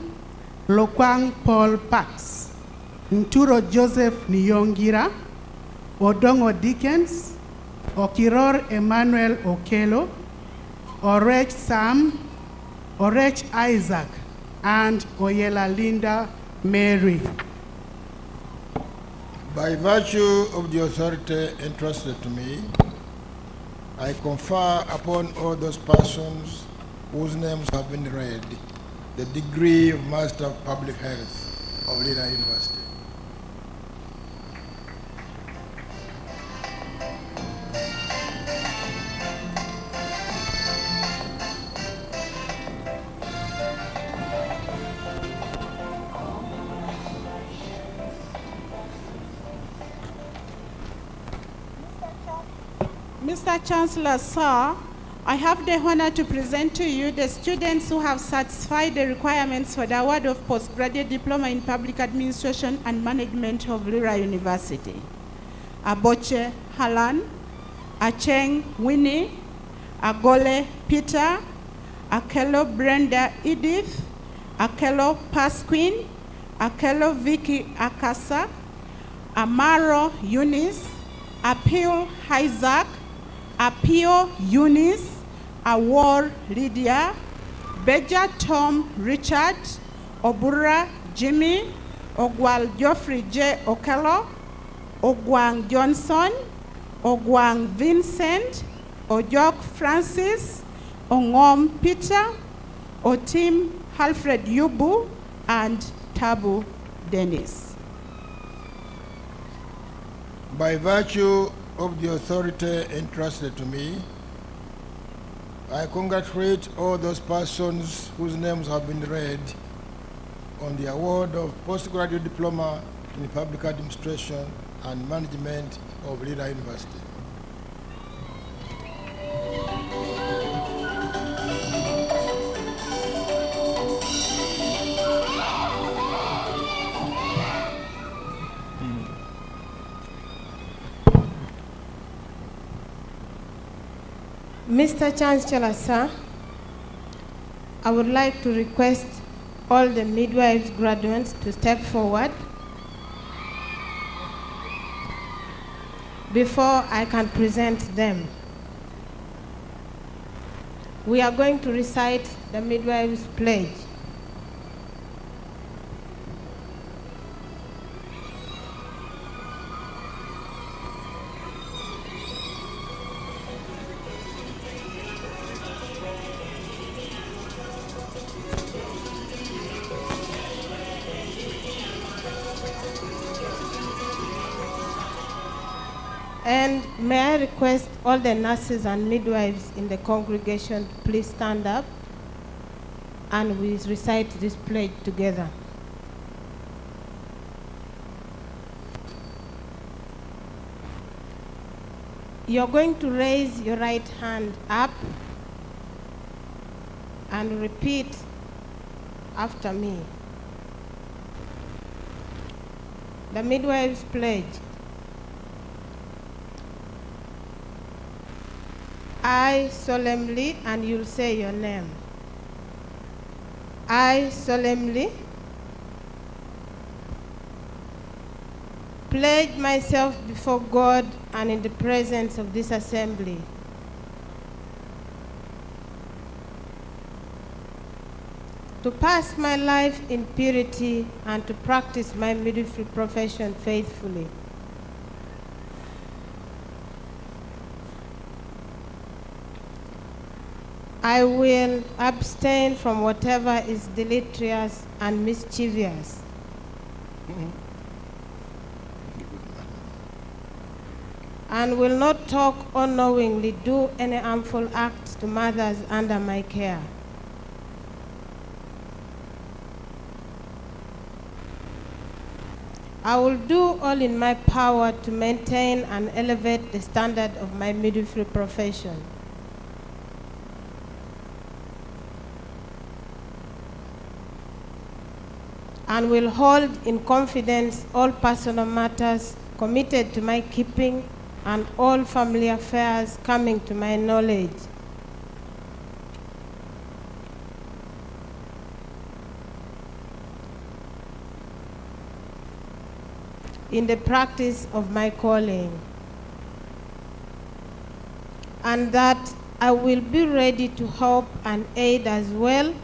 Lokwang Paul Pax, Nturo Joseph Nyongira, Odongo Dickens, Okiror Emmanuel Okelo, Orech Sam, Orech Isaac, and Oyela Linda Mary. By virtue of the authority entrusted to me, I confer upon all those persons whose names have been read the degree of Master of Public Health of Lira University. Mr. Chancellor, sir, I have the honor to present to you the students who have satisfied the requirements for the award of postgraduate diploma in public administration and management of Lira University. Aboche Halan, Acheng Winnie, Agole Peter, Akelo Brenda Edith, Akelo Pasquin, Akelo Vicky Akasa, Amaro Eunice, Appeal Isaac, Apio Eunice, Awar Lydia, Beja Tom Richard, Obura Jimmy, Ogwal Geoffrey J. Okello, Ogwang Johnson, Ogwang Vincent, Ojok Francis, Ongom Peter, Otim Alfred Yubu, and Tabu Dennis. By virtue of the authority entrusted to me, I congratulate all those persons whose names have been read on the award of postgraduate diploma in public administration and management of Lira University. Mr. Chancellor, sir, I would like to request all the midwives graduates to step forward before I can present them. We are going to recite the midwives' pledge. And may I request all the nurses and midwives in the congregation to please stand up and we recite this pledge together. You're going to raise your right hand up and repeat after me. The midwives pledge. I solemnly, and you'll say your name. I solemnly pledge myself before God and in the presence of this assembly to pass my life in purity and to practice my midwifery profession faithfully. I will abstain from whatever is deleterious and mischievous. And will not talk or knowingly do any harmful acts to mothers under my care. I will do all in my power to maintain and elevate the standard of my midwifery profession. And will hold in confidence all personal matters committed to my keeping and all family affairs coming to my knowledge. In the practice of my calling. And that I will be ready to help and aid as well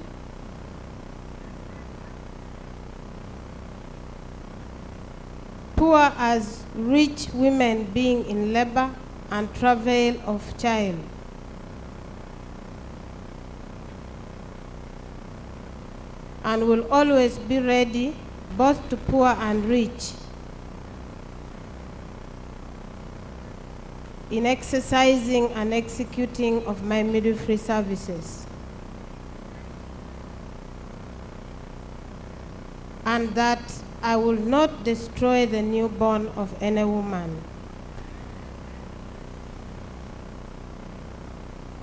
poor as rich women being in labor and travail of child. And will always be ready both to poor and rich in exercising and executing of my midwifery services. And that I will not destroy the newborn of any woman,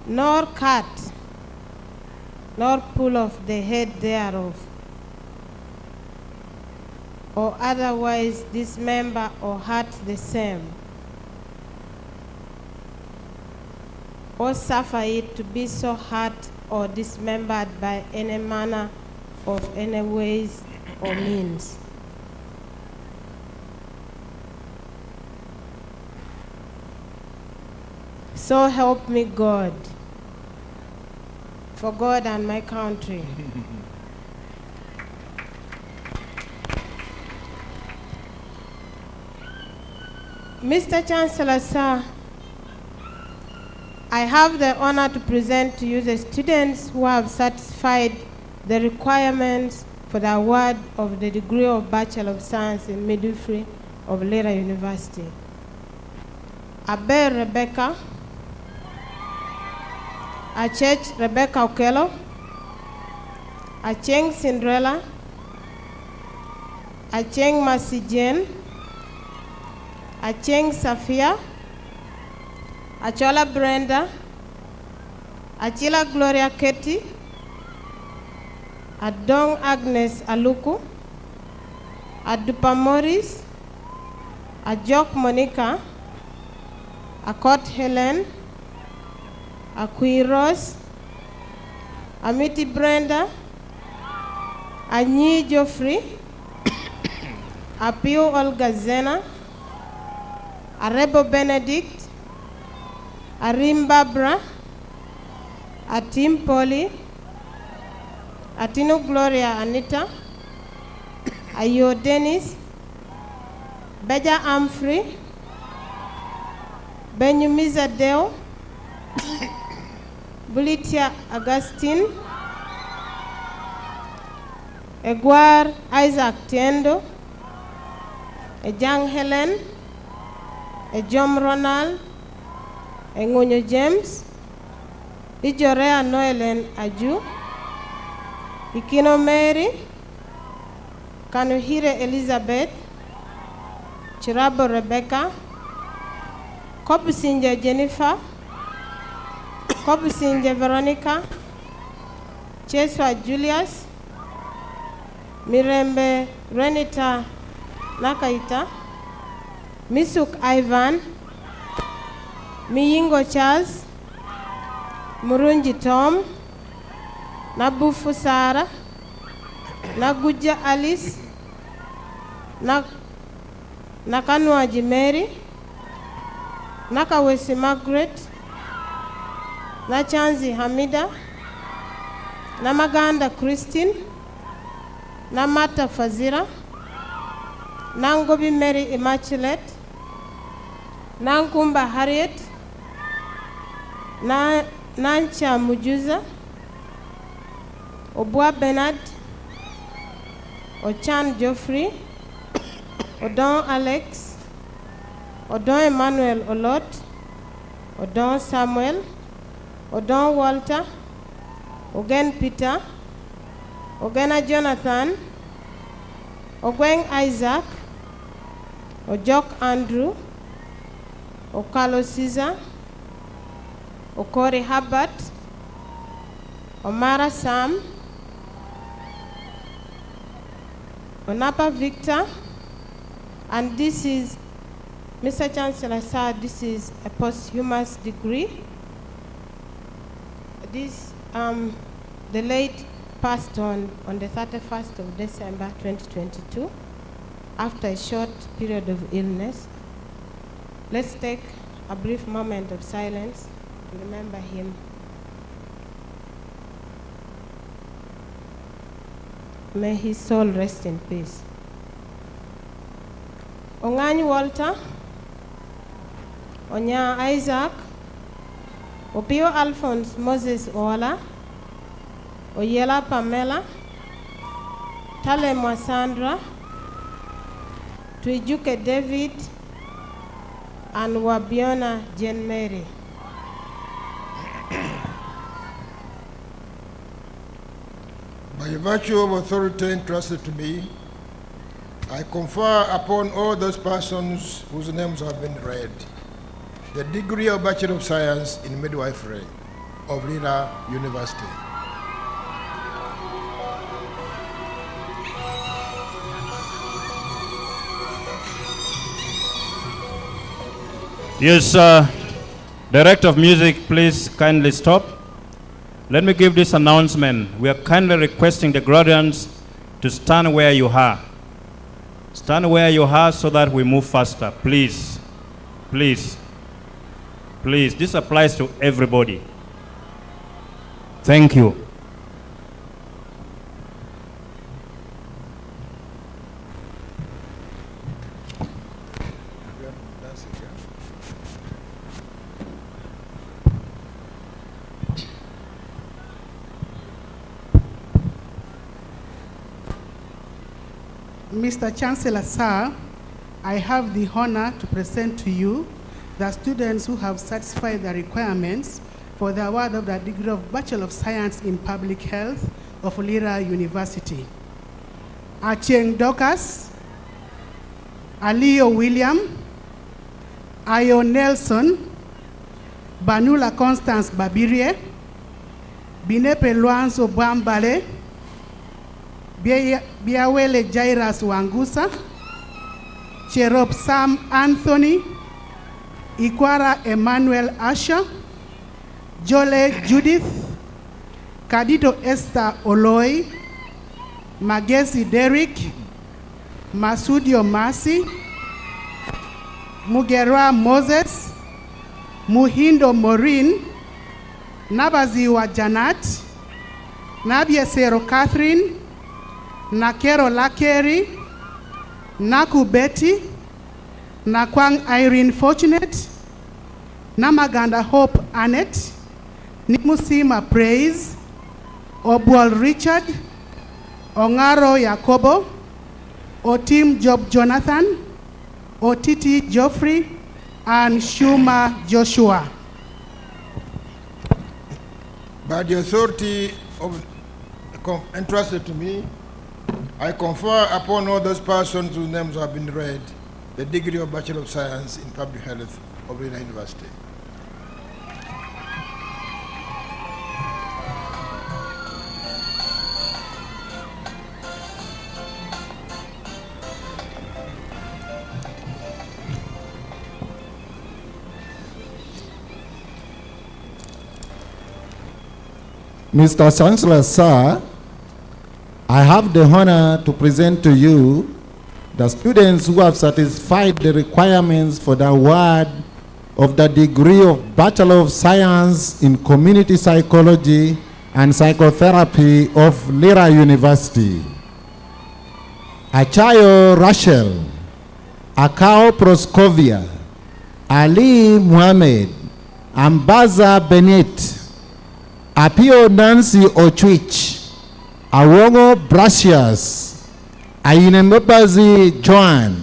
nor cut, nor pull off the head thereof, or otherwise dismember or hurt the same, or suffer it to be so hurt or dismembered by any manner of any ways or means. So help me God, for God and my country. Mr. Chancellor, sir, I have the honor to present to you the students who have satisfied the requirements for the award of the degree of Bachelor of Science in Midwifery of Lira University. Abe Rebecca, Achech Rebecca Okello, Acheng Cinderella, Acheng Mercy Jane, Acheng Safia, Achola Brenda, Achila Gloria Ketty, Adong Agnes Aluku, Adupa Morris, Ajok Monica, Akot Helen, Akui Rose, Amiti Brenda, Anyi Geoffrey, Apio Olga Zena, Arebo Benedict, Arim Barbara, Atim Polly, Atino Gloria Anita, Ayo Dennis, Beja Humphrey, Benyumiza Deo, Bulitia Augustine, Eguar Isaac Tiendo, Ejang Helen, Ejom Ronald, Engunyo James, Ijorea Noelen Aju, Ikino Mary, Kanuhire Elizabeth, Chirabo Rebecca, Kobusinja Jennifer, Kobusinja Veronica, Cheswa Julius, Mirembe Renita Nakaita, Misuk Ivan, Miyingo Charles, Murunji Tom, Nabufu Sara, Naguja Alice, Nakanwaji Mary, Nakawesi Margaret, Nachanzi Hamida, Namaganda Christine, Namata Fazira, Nangobi Mary Immaculate, Nankumba Harriet, Nancha Mujuza, Obwa Bernard, Ochan Geoffrey, Odon Alex, Odon Emmanuel Olot, Odon Samuel, Odon Walter, Ogen Peter, Ogena Jonathan, Ogweng Isaac, Ojok Andrew, Okalo Caesar, Okori Herbert, Omara Sam, Onapa Victor, and this is, Mr. Chancellor, sir, this is a posthumous degree. This, the late passed on the 31st of December 2022 after a short period of illness. Let's take a brief moment of silence to remember him. May his soul rest in peace. Ongany Walter, Onya Isaac, Opio Alphonse Moses Ola, Oyela Pamela, Tale Mwasandra, Twijuke David, and Wabiona Jane Mary. By virtue of authority entrusted to me, I confer upon all those persons whose names have been read the degree of Bachelor of Science in Midwifery of Lira University. Yes, Director of Music, please kindly stop. Let me give this announcement. We are kindly requesting the graduates to stand where you are. Stand where you are so that we move faster. Please. Please. Please. This applies to everybody. Thank you. Mr. Chancellor, sir, I have the honor to present to you the students who have satisfied the requirements for the award of the degree of Bachelor of Science in Public Health of Lira University. Acheng Dorcas, Alio William, Ayo Nelson, Banula Constance Babirie, Binepe Luanzo Bambale, Biawele Jairas Wangusa, Cherop Sam Anthony, Ikwara Emmanuel Asha, Jole Judith, Kadito Esther Oloi, Magesi Derek, Masudio Masi, Mugera Moses, Muhindo Maureen, Nabaziwa Janat, Nabiesero Catherine, Nakero Lakeri, Naku Betty, Nakwang Irene Fortunate, Namaganda Hope Annette, Nimusima Praise, Obwal Richard, Ongaro Yakobo, Otim Job Jonathan, Otiti Geoffrey, and Shuma Joshua. By the authority entrusted to me, I confer upon all those persons whose names have been read the degree of Bachelor of Science in Public Health of Lira University. Mr. Chancellor, sir, I have the honor to present to you the students who have satisfied the requirements for the award of the degree of Bachelor of Science in Community Psychology and Psychotherapy of Lira University. Achayo Rachel, Akao Proskovia, Ali Muhammad, Ambaza Benet, Apio Nancy Ochwich, Awongo Brasias, Ainembazi Joan,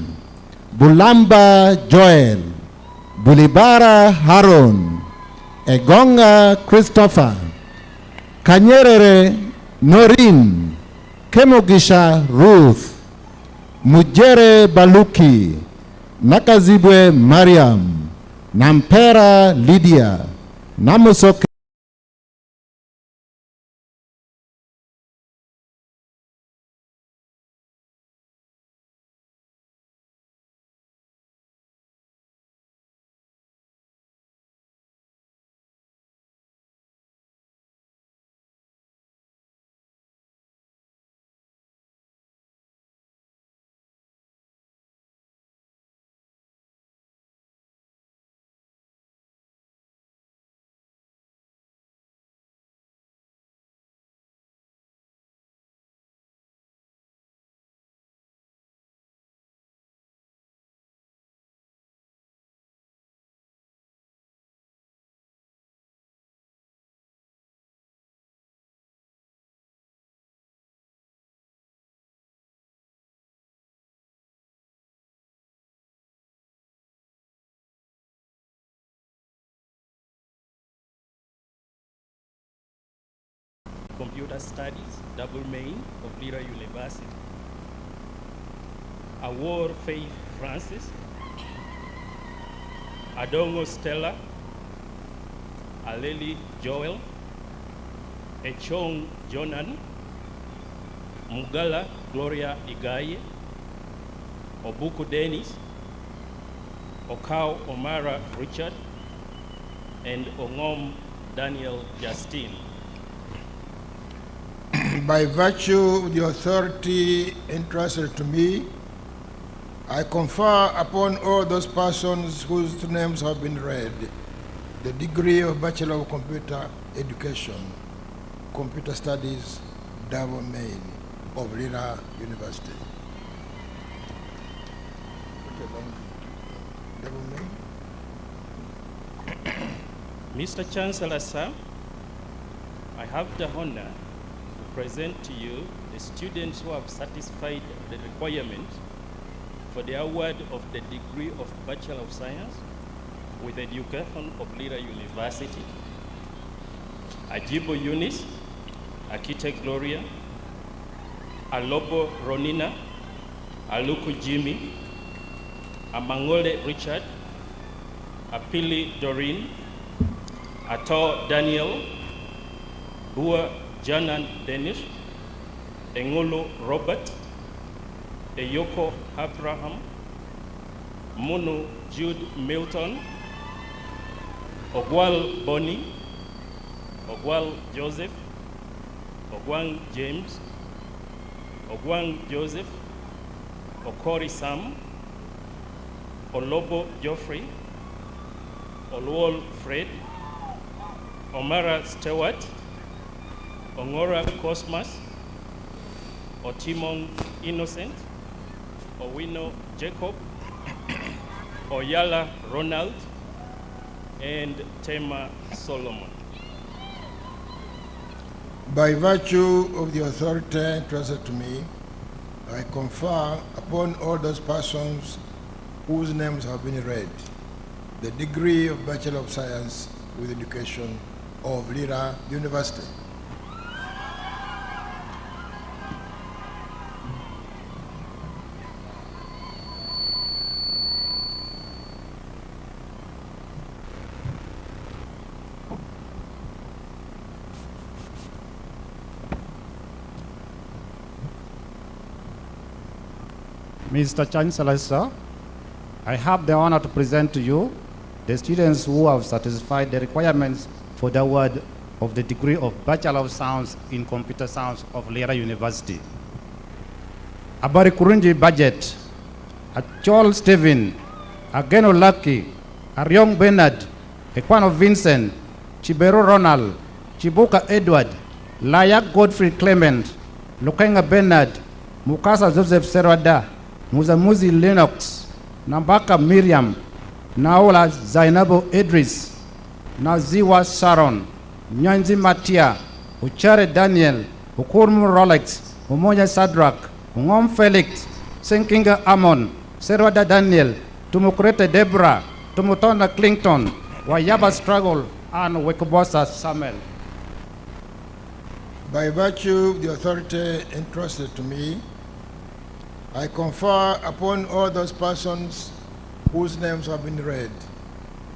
Bulamba Joel, Bulibara Haron, Egonga Christopher, Kanyerere Norin, Kemogisha Ruth, Mujere Baluki, Nakazibwe Mariam, Nampera Lydia, Namusoke Computer Studies, double main of Lira University. Award Faith Francis, Adongo Stella, Aleli Joel, Echong Jonan, Mugala Gloria Igaye, Obuku Dennis, Okao Omara Richard, and Ongom Daniel Justine. By virtue of the authority entrusted to me, I confer upon all those persons whose names have been read the degree of Bachelor of Computer Education, Computer Studies, double main of Lira University. Double main? Mr. Chancellor, sir, I have the honor to present to you the students who have satisfied the requirement for the award of the degree of Bachelor of Science with Education of Lira University. Ajibo Eunice, Akite Gloria, Alobo Ronina, Aluku Jimmy, Amangole Richard, Apili Doreen, Ato Daniel, Bua Janan Dennis, Engolo Robert, Eyoko Abraham, Munu Jude Milton, Ogwal Bonnie, Ogwal Joseph, Ogwang James, Ogwang Joseph, Okori Sam, Olobo Geoffrey, Olwol Fred, Omara Stewart, Ongora Cosmas, Otimong Innocent, Owino Jacob, Oyala Ronald, and Tema Solomon. By virtue of the authority entrusted to me, I confer upon all those persons whose names have been read the degree of Bachelor of Science with Education of Lira University. Mr. Chancellor, sir, I have the honor to present to you the students who have satisfied the requirements for the award of the degree of Bachelor of Science in Computer Science of Lira University. Abari Kurunji Budget, Achol Stephen, Ageno Lucky, Aryong Bernard, Ekwano Vincent, Chibero Ronald, Chibuka Edward, Layak Godfrey Clement, Lukenga Bernard, Mukasa Joseph Serwada, Muzamuzi Lennox, Nambaka Miriam, Naola Zainabo Idris, Naziwa Sharon, Nyanzi Matia, Uchare Daniel, Ukurmu Rolex, Umoja Sadrak, Ungom Felix, Senkinga Amon, Serwada Daniel, Tumukurete Deborah, Tumutona Clinton, Wayaba Struggle, and Wekobosa Samuel. By virtue of the authority entrusted to me, I confer upon all those persons whose names have been read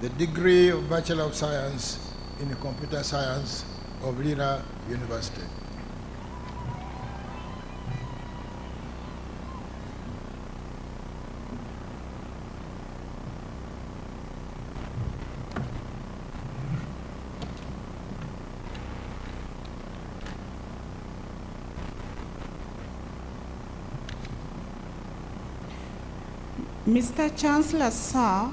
the degree of Bachelor of Science in Computer Science of Lira University. Mr. Chancellor, sir,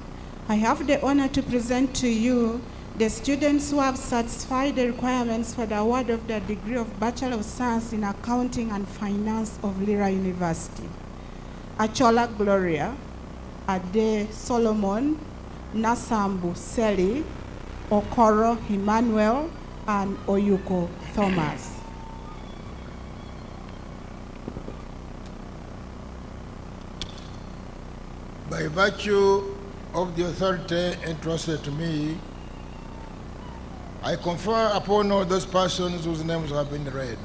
I have the honor to present to you the students who have satisfied the requirements for the award of the degree of Bachelor of Science in Accounting and Finance of Lira University. Achola Gloria, Ade Solomon, Nasambu Seli, Okoro Emmanuel, and Oyuko Thomas. By virtue of the authority entrusted to me, I confer upon all those persons whose names have been read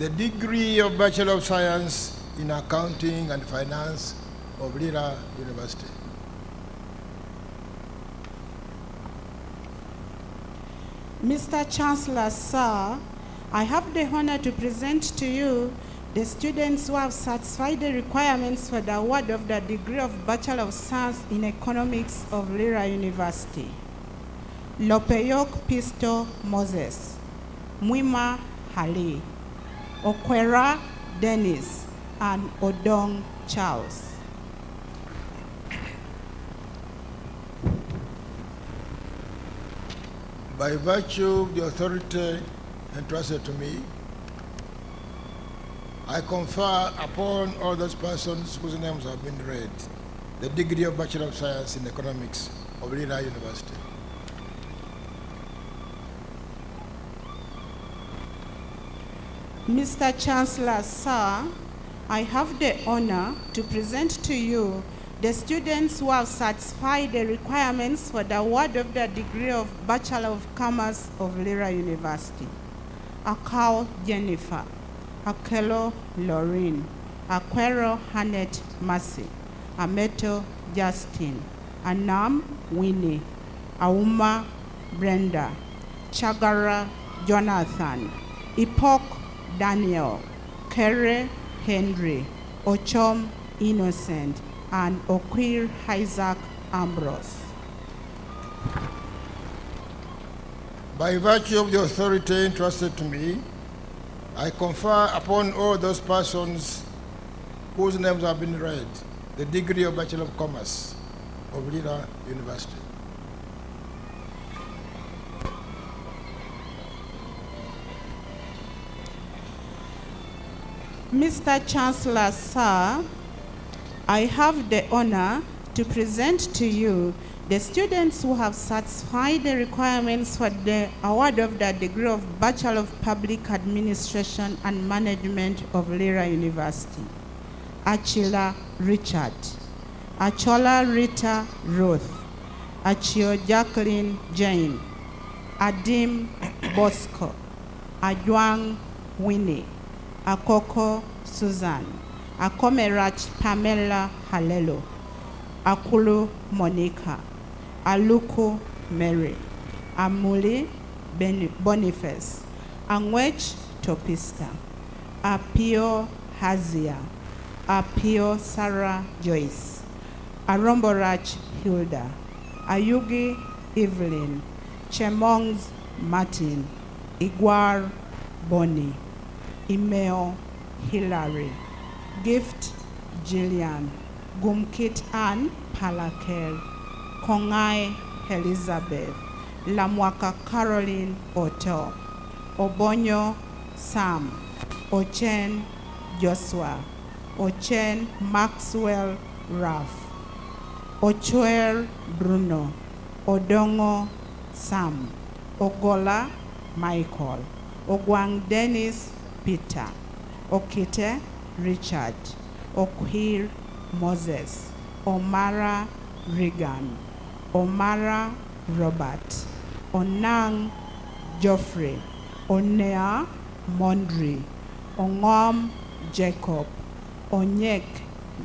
the degree of Bachelor of Science in Accounting and Finance of Lira University. Mr. Chancellor, sir, I have the honor to present to you the students who have satisfied the requirements for the award of the degree of Bachelor of Science in Economics of Lira University. Lopeyok Pisto Moses, Mwima Hali, Okwera Dennis, and Odong Charles. By virtue of the authority entrusted to me, I confer upon all those persons whose names have been read the degree of Bachelor of Science in Economics of Lira University. Mr. Chancellor, sir, I have the honor to present to you the students who have satisfied the requirements for the award of the degree of Bachelor of Commerce of Lira University. Akao Jennifer, Akelo Lauren, Aquero Hanet Mercy, Ameto Justin, Anam Winnie, Auma Brenda, Chagara Jonathan, Ipok Daniel, Kere Henry, Ochom Innocent, and Okwir Isaac Ambrose. By virtue of the authority entrusted to me, I confer upon all those persons whose names have been read the degree of Bachelor of Commerce of Lira University. Mr. Chancellor, sir, I have the honor to present to you the students who have satisfied the requirements for the award of the degree of Bachelor of Public Administration and Management of Lira University. Achila Richard, Achola Rita Ruth, Achio Jacqueline Jane, Adim Bosco, Ajwang Winnie, Akoko Susan, Akomerach Pamela Halelo, Akulu Monica, Aluku Mary, Amuli Boniface, Angwech Topista, Apio Hazia, Apio Sarah Joyce, Aromborach Hilda, Ayugi Evelyn, Chemongs Martin, Igwar Bonnie, Imeo Hilary, Gift Jillian, Gumkit Ann Palakel, Kongai Elizabeth, Lamwaka Caroline Oto, Obonyo Sam, Ochen Joshua, Ochen Maxwell Ralph, Ochoer Bruno, Odongo Sam, Ogola Michael, Ogwang Dennis Peter, Okite Richard, Okwir Moses, Omara Regan, Omara Robert, Onang Geoffrey, Onea Mondri, Ongom Jacob, Onyek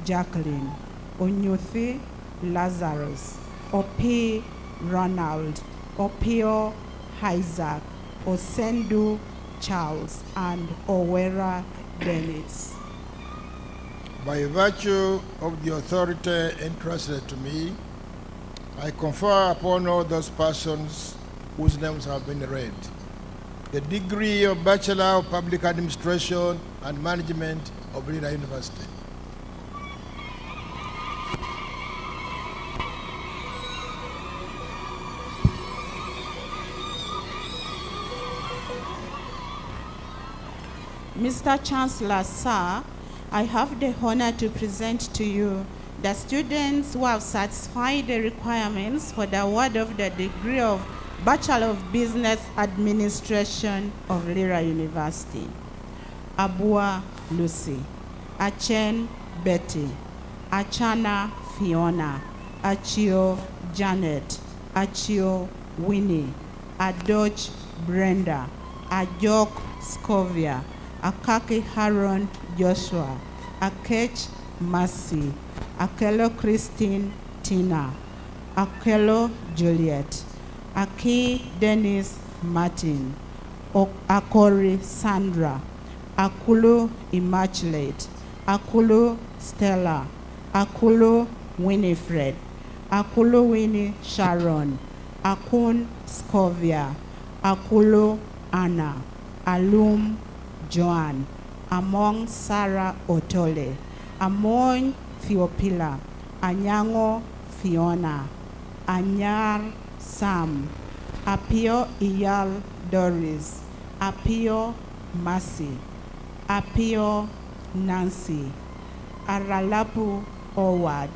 Jacqueline, Onyuthi Lazarus, Opi Ronald, Opio Isaac, Osendu Charles, and Owera Dennis. By virtue of the authority entrusted to me, I confer upon all those persons whose names have been read the degree of Bachelor of Public Administration and Management of Lira University. Mr. Chancellor, sir, I have the honor to present to you the students who have satisfied the requirements for the award of the degree of Bachelor of Business Administration of Lira University. Abua Lucy, Achen Betty, Achana Fiona, Achio Janet, Achio Winnie, Adoch Brenda, Ajok Scovia, Akaki Haron Joshua, Akech Mercy, Akelo Christine Tina, Akelo Juliet, Aki Dennis Martin, Akori Sandra, Akulu Immaculate, Akulu Stella, Akulu Winifred, Akulu Winnie Sharon, Akun Scovia, Akulu Anna, Alum Joan, Among Sarah Otole, Amon Theopila, Anyango Fiona, Anyar Sam, Apio Iyal Doris, Apio Mercy, Apio Nancy, Aralapu Howard,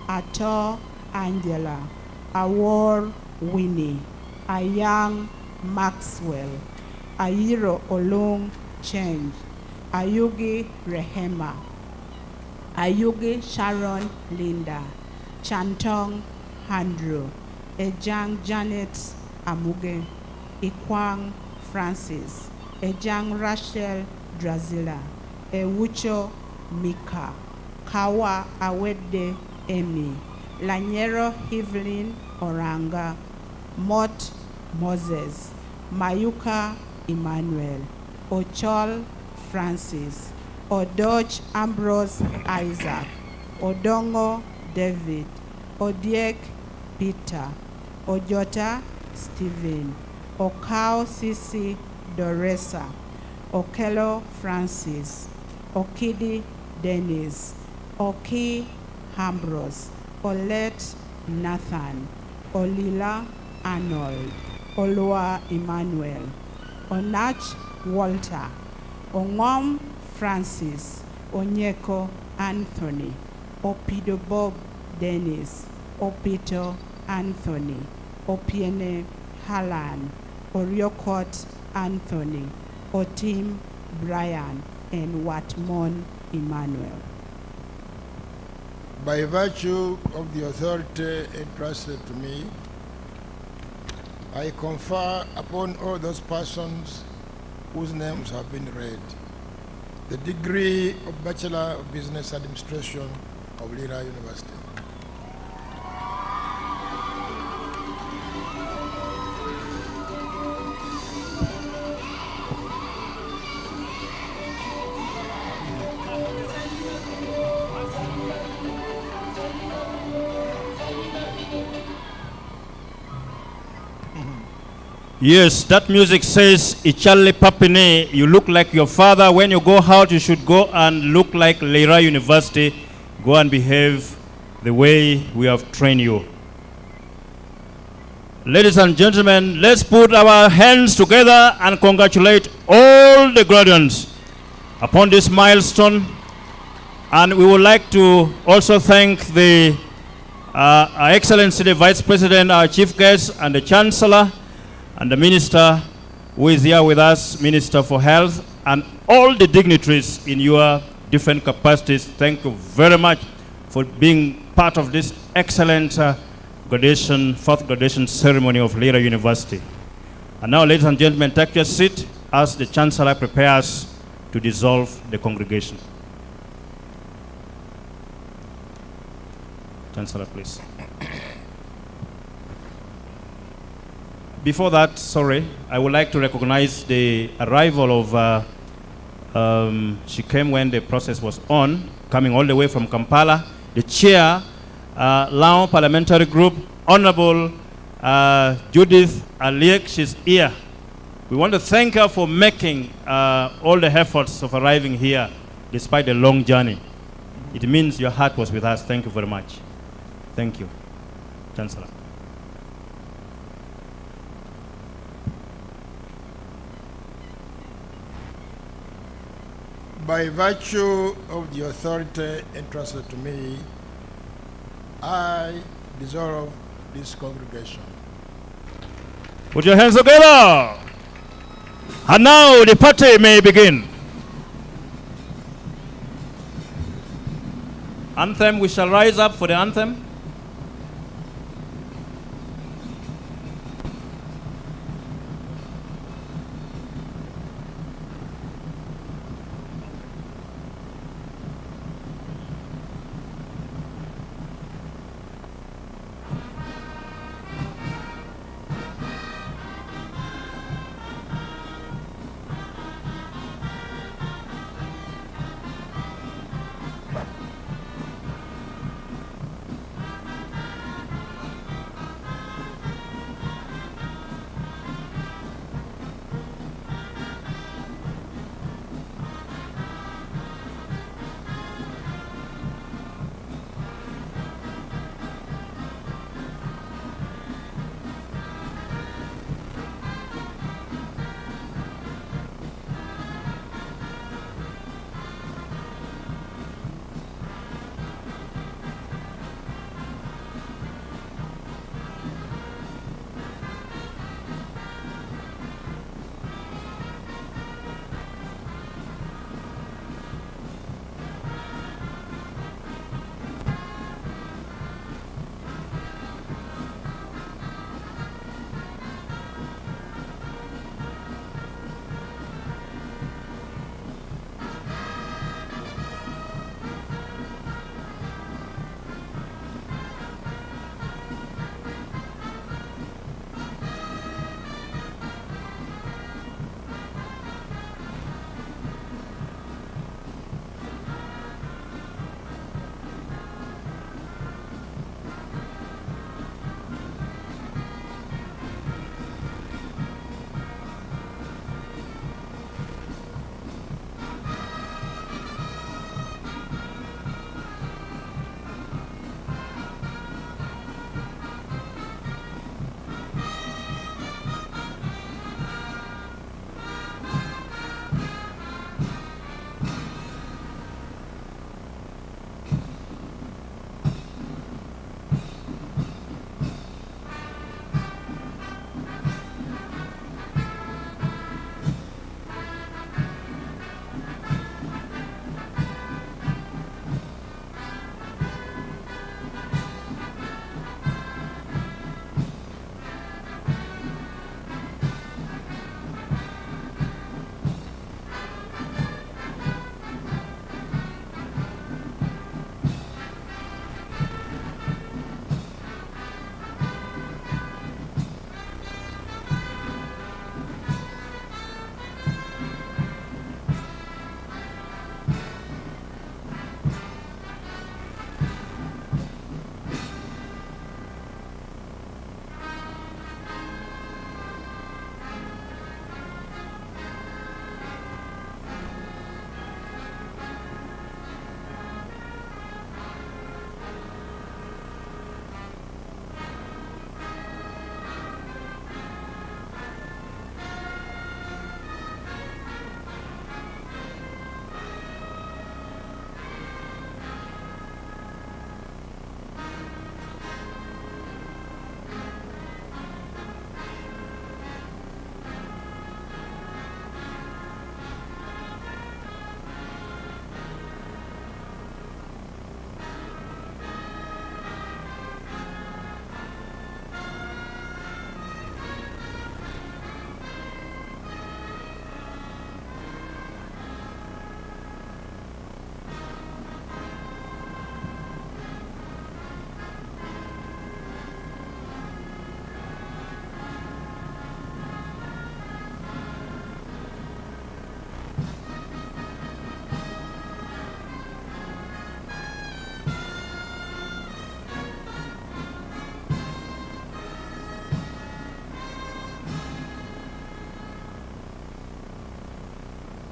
Ato Angela, Awor Winnie, Ayang Maxwell, Ayiro Olong Change, Ayugi Rehema, Ayugi Sharon Linda, Chantong Andrew, Ejang Janet Amuge, Ikwang Francis, Ejang Rachel Drazila, Ewucho Mika, Kawa Awede Amy, Lanyero Evelyn Oranga, Mott Moses, Mayuka Emmanuel, Ochol Francis, Odoch Ambrose Isaac, Odongo David, Odiek Peter, Ojota Stephen, Okao Sisi Doresa, Okelo Francis, Okidi Dennis, Oki Ambrose, Olet Nathan, Olila Arnold, Olua Emmanuel, Onach Walter, Ongom Francis, Onyeko Anthony, Opido Bob Dennis, Opito Anthony, Opiene Halan, Oriokot Anthony, Otim Brian, and Watmon Emmanuel. By virtue of the authority entrusted to me, I confer upon all those persons whose names have been read the degree of Bachelor of Business Administration of Lira University. Yes, that music says, Ichale Papine, you look like your father. When you go out, you should go and look like Lira University. Go and behave the way we have trained you. Ladies and gentlemen, let's put our hands together and congratulate all the graduates upon this milestone. And we would like to also thank the Our Excellency, the Vice President, our Chief Guest, and the Chancellor, and the Minister who is here with us, Minister for Health, and all the dignitaries in your different capacities. Thank you very much for being part of this excellent fourth graduation ceremony of Lira University. And now, ladies and gentlemen, take your seat as the Chancellor prepares to dissolve the congregation. Chancellor, please. Before that, I would like to recognize the arrival of, she came when the process was on, coming all the way from Kampala, the chair, Lao Parliamentary Group, Honorable Judith Aliek, she's here. We want to thank her for making all the efforts of arriving here, despite the long journey. It means your heart was with us. Thank you very much. Thank you, Chancellor. By virtue of the authority entrusted to me, I dissolve this congregation. Put your hands together. And now the party may begin. Anthem, we shall rise up for the anthem.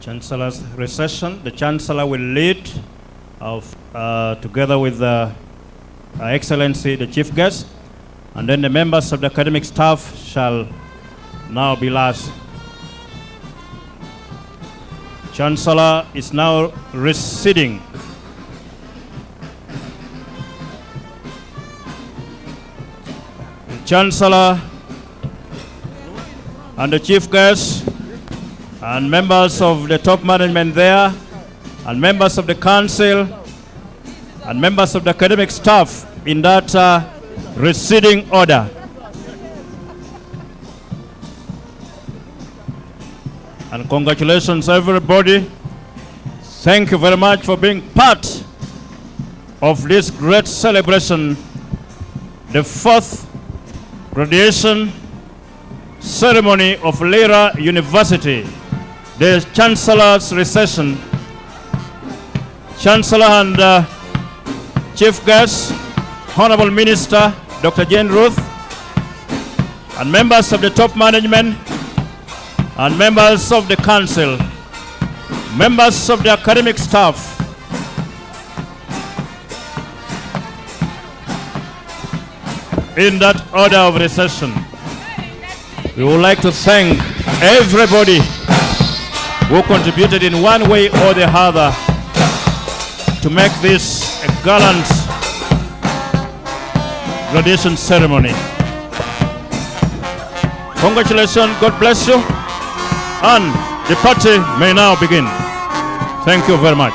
Chancellor's recession. The Chancellor will lead together with Her Excellency, the Chief Guest, and then the members of the academic staff shall now be last. Chancellor is now receding. The Chancellor and the Chief Guest and members of the top management there and members of the council and members of the academic staff in that receding order. And congratulations everybody. Thank you very much for being part of this great celebration, the 4th graduation ceremony of Lira University, the Chancellor's recession. Chancellor and Chief Guest, Honorable Minister Dr. Jane Ruth, and members of the top management, and members of the council, members of the academic staff, in that order of recession. We would like to thank everybody who contributed in one way or the other to make this a gallant graduation ceremony. Congratulations, God bless you, and the party may now begin. Thank you very much.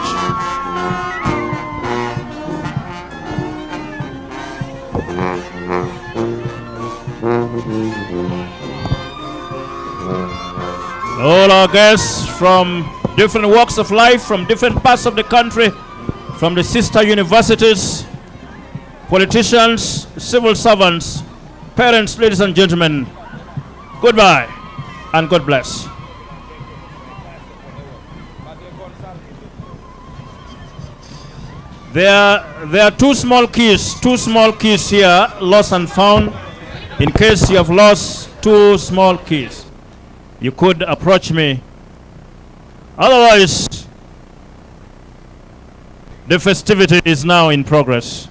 All our guests from different walks of life, from different parts of the country, from the sister universities, politicians, civil servants, parents, ladies and gentlemen, goodbye and God bless. There are two small keys here, lost and found. In case you have lost two small keys, you could approach me. Otherwise, the festivity is now in progress.